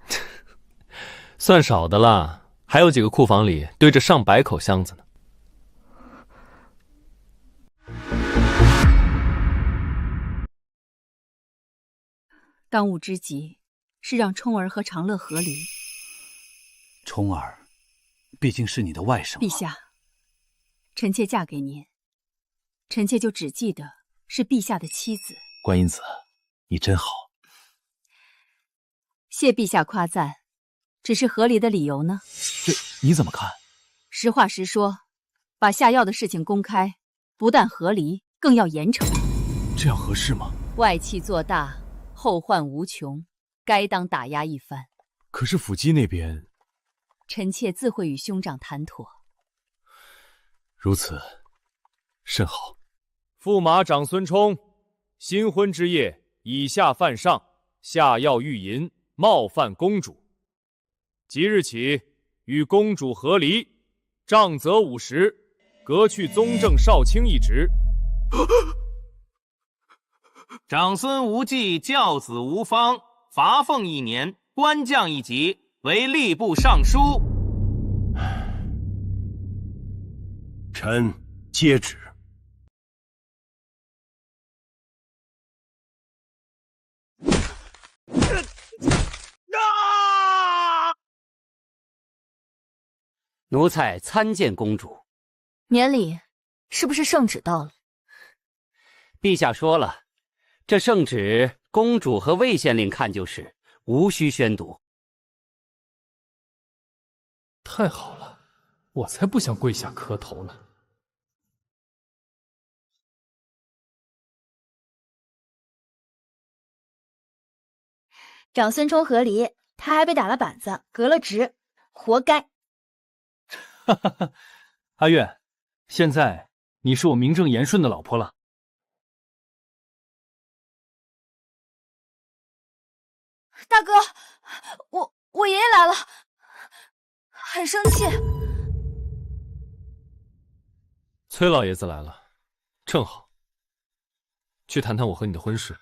算少的啦，还有几个库房里堆着上百口箱子呢。当务之急是让冲儿和长乐和离。冲儿，毕竟是你的外甥。陛下，臣妾嫁给您，臣妾就只记得是陛下的妻子。观音子，你真好。谢陛下夸赞，只是和离的理由呢？这你怎么看？实话实说，把下药的事情公开，不但和离，更要严惩。这样合适吗？外戚做大，后患无穷，该当打压一番。可是府基那边，臣妾自会与兄长谈妥。如此，甚好。驸马长孙冲，新婚之夜，以下犯上，下药欲淫，冒犯公主。即日起，与公主和离，杖责50，革去宗正少卿一职。长孙无忌教子无方，罚俸1年，官降1级，为吏部尚书。臣接旨。奴才参见公主。免礼，是不是圣旨到了？陛下说了，这圣旨公主和魏县令看就是，无需宣读。太好了，我才不想跪下磕头呢。长孙冲和离，他还被打了板子，革了职，活该。哈哈哈，阿月，现在你是我名正言顺的老婆了。大哥，我爷爷来了，很生气。崔老爷子来了，正好，去谈谈我和你的婚事。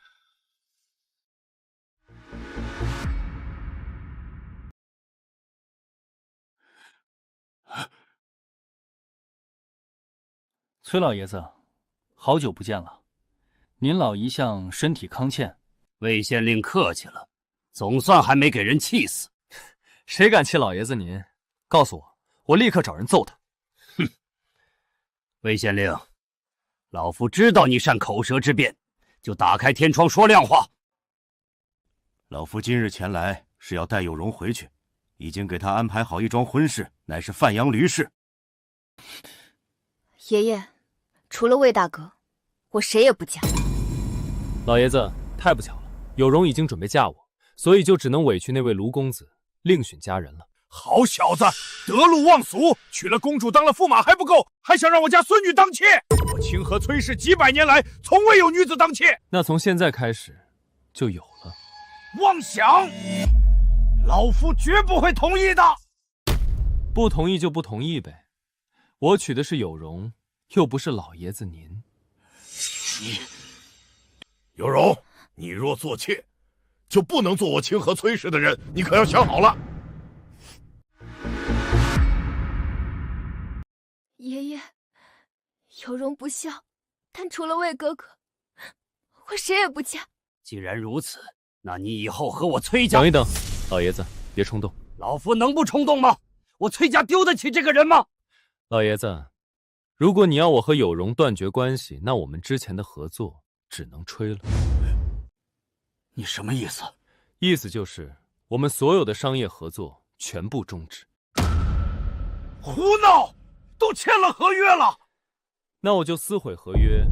崔老爷子，好久不见了，您老一向身体康健。魏县令客气了，总算还没给人气死。谁敢气老爷子您？告诉我，我立刻找人揍他。哼！魏县令，老夫知道你善口舌之辩，就打开天窗说亮话。老夫今日前来是要带有容回去，已经给他安排好一桩婚事，乃是范阳驴氏。爷爷，除了魏大哥，我谁也不嫁。老爷子，太不巧了，有容已经准备嫁我，所以就只能委屈那位卢公子另寻佳人了。好小子，得陇望蜀，娶了公主当了驸马还不够，还想让我家孙女当妾？我清河崔氏几百年来从未有女子当妾。那从现在开始就有了。妄想！老夫绝不会同意的。不同意就不同意呗，我娶的是有容，又不是老爷子您。有容，你若做妾，就不能做我清河崔氏的人，你可要想好了。爷爷，有容不孝，但除了魏哥哥，我谁也不嫁。既然如此，那你以后和我崔家……等一等，老爷子别冲动。老夫能不冲动吗？我崔家丢得起这个人吗？老爷子，如果你要我和有容断绝关系，那我们之前的合作只能吹了。你什么意思？意思就是我们所有的商业合作全部终止。胡闹！都签了合约了。那我就撕毁合约，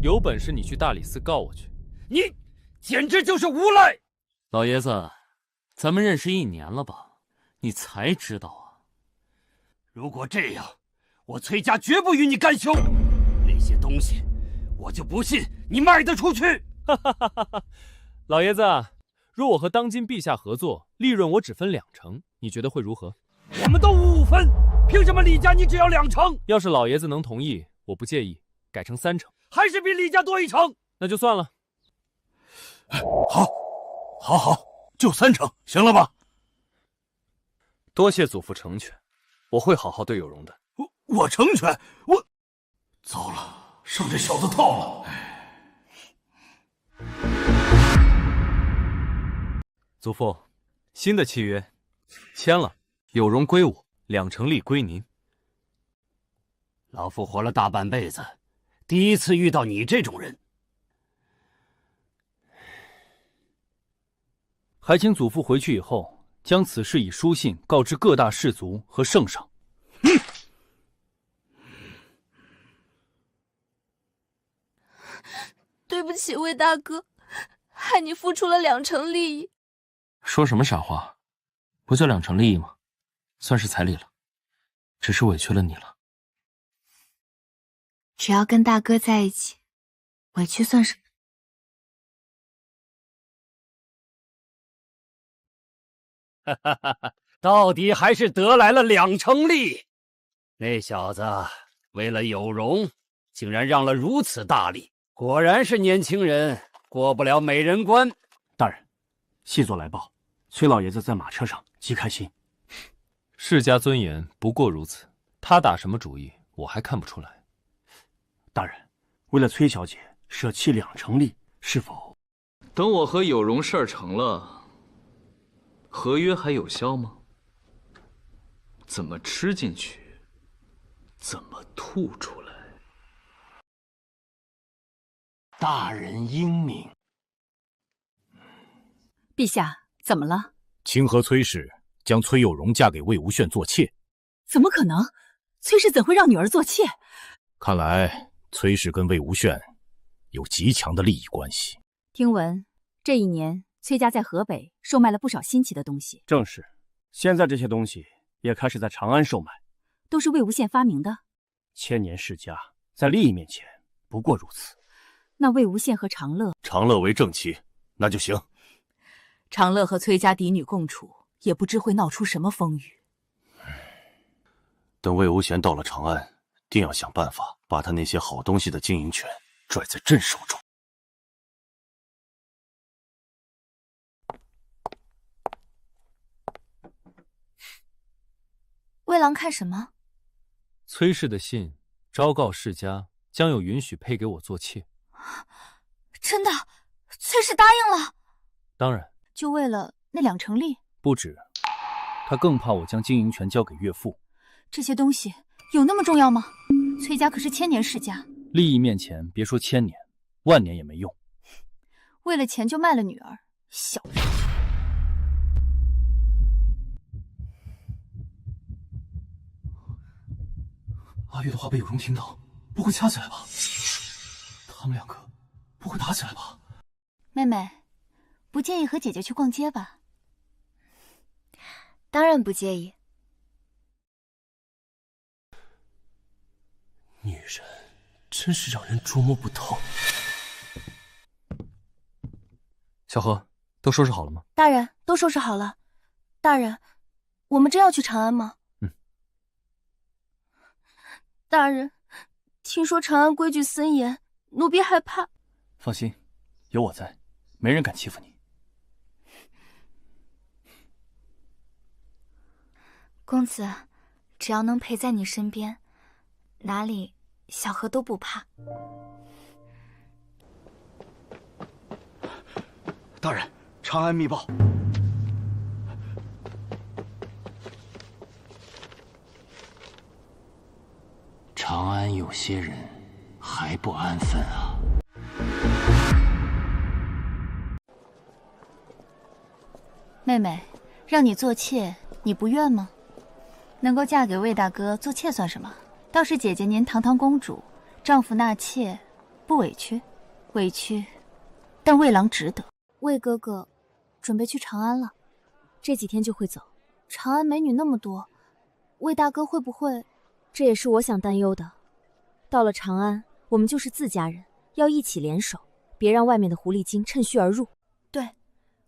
有本事你去大理寺告我去。你简直就是无赖！老爷子，咱们认识1年了吧？你才知道啊。如果这样，我崔家绝不与你干休。那些东西，我就不信你卖得出去。老爷子，若我和当今陛下合作，利润我只分2成，你觉得会如何？我们都5分，凭什么李家你只要2成？要是老爷子能同意，我不介意改成3成，还是比李家多1成。那就算了。好，就3成，行了吧？多谢祖父成全，我会好好对有容的。我成全？我糟了，受这小子套了。祖父，新的契约签了，有容归我，2成利归您。老夫活了大半辈子，第一次遇到你这种人。还请祖父回去以后，将此事以书信告知各大士族和圣上。对不起，魏大哥，害你付出了2成利益。说什么傻话？不就2成利益吗？算是彩礼了，只是委屈了你了。只要跟大哥在一起，委屈算什么？到底还是得来了2成利。那小子为了有容，竟然让了如此大礼，果然是年轻人，过不了美人关。大人，细作来报，崔老爷子在马车上，极开心。世家尊严不过如此，他打什么主意，我还看不出来。大人，为了崔小姐舍弃2成利，是否……等我和有容事儿成了，合约还有效吗？怎么吃进去，怎么吐出来。大人英明。陛下，怎么了？清河崔氏将崔有容嫁给魏无羡做妾。怎么可能？崔氏怎会让女儿做妾？看来崔氏跟魏无羡有极强的利益关系。听闻这1年，崔家在河北售卖了不少新奇的东西。正是，现在这些东西也开始在长安售卖，都是魏无羡发明的。千年世家在利益面前不过如此。那魏无羡和长乐，长乐为正妻，那就行。长乐和崔家嫡女共处，也不知会闹出什么风雨。等魏无羡到了长安，定要想办法把他那些好东西的经营权拽在朕手中。魏郎看什么？崔氏的信昭告世家，将有允许配给我做妾。真的？崔氏答应了？当然。就为了那2成利？不止，他更怕我将经营权交给岳父。这些东西有那么重要吗？崔家可是千年世家，利益面前，别说1000年、10000年也没用。为了钱就卖了女儿，小人！阿月的话被有容听到，不会掐起来吧？他们2个不会打起来吧？妹妹，不介意和姐姐去逛街吧？当然不介意。女人真是让人捉摸不透。小何，都收拾好了吗？大人，都收拾好了。大人，我们真要去长安吗？大人，听说长安规矩森严，奴婢害怕。放心，有我在，没人敢欺负你。公子，只要能陪在你身边，哪里小何都不怕。大人，长安密报。长安有些人还不安分啊。妹妹，让你做妾，你不愿吗？能够嫁给魏大哥做妾算什么？倒是姐姐您堂堂公主，丈夫纳妾，不委屈？委屈，但魏郎值得。魏哥哥，准备去长安了，这几天就会走。长安美女那么多，魏大哥会不会？这也是我想担忧的。到了长安，我们就是自家人，要一起联手，别让外面的狐狸精趁虚而入。对，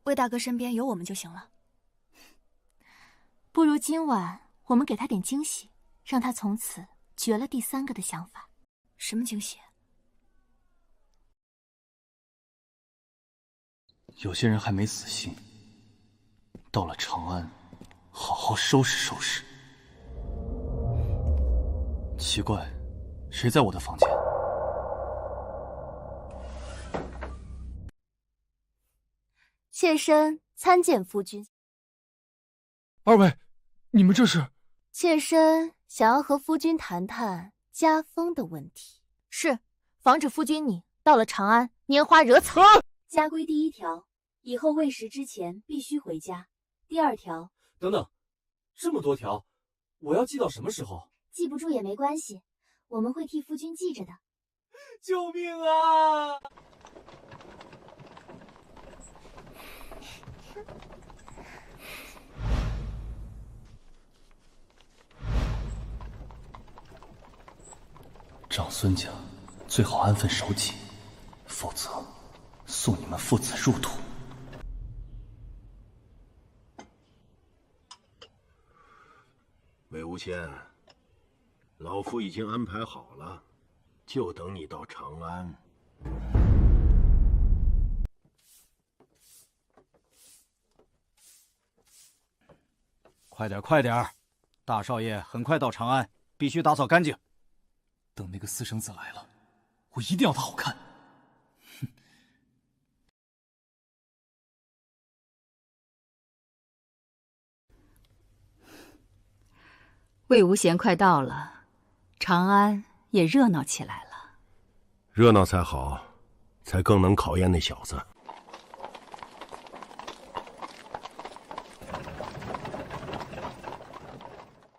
魏大哥身边有我们就行了。不如今晚我们给他点惊喜，让他从此绝了第三个的想法。什么惊喜？有些人还没死心，到了长安，好好收拾收拾。奇怪，谁在我的房间？妾身参见夫君。二位，你们这是？妾身想要和夫君谈谈家风的问题。是，防止夫君你到了长安拈花惹草。家规第1条，以后未时之前必须回家。第2条，等等，这么多条，我要记到什么时候？记不住也没关系，我们会替夫君记着的。救命啊！长孙家最好安分守己，否则送你们父子入土。魏无羡，老夫已经安排好了，就等你到长安。快点，快点！大少爷很快到长安，必须打扫干净。等那个私生子来了，我一定要他好看。魏无羡快到了，长安也热闹起来了。热闹才好，才更能考验那小子。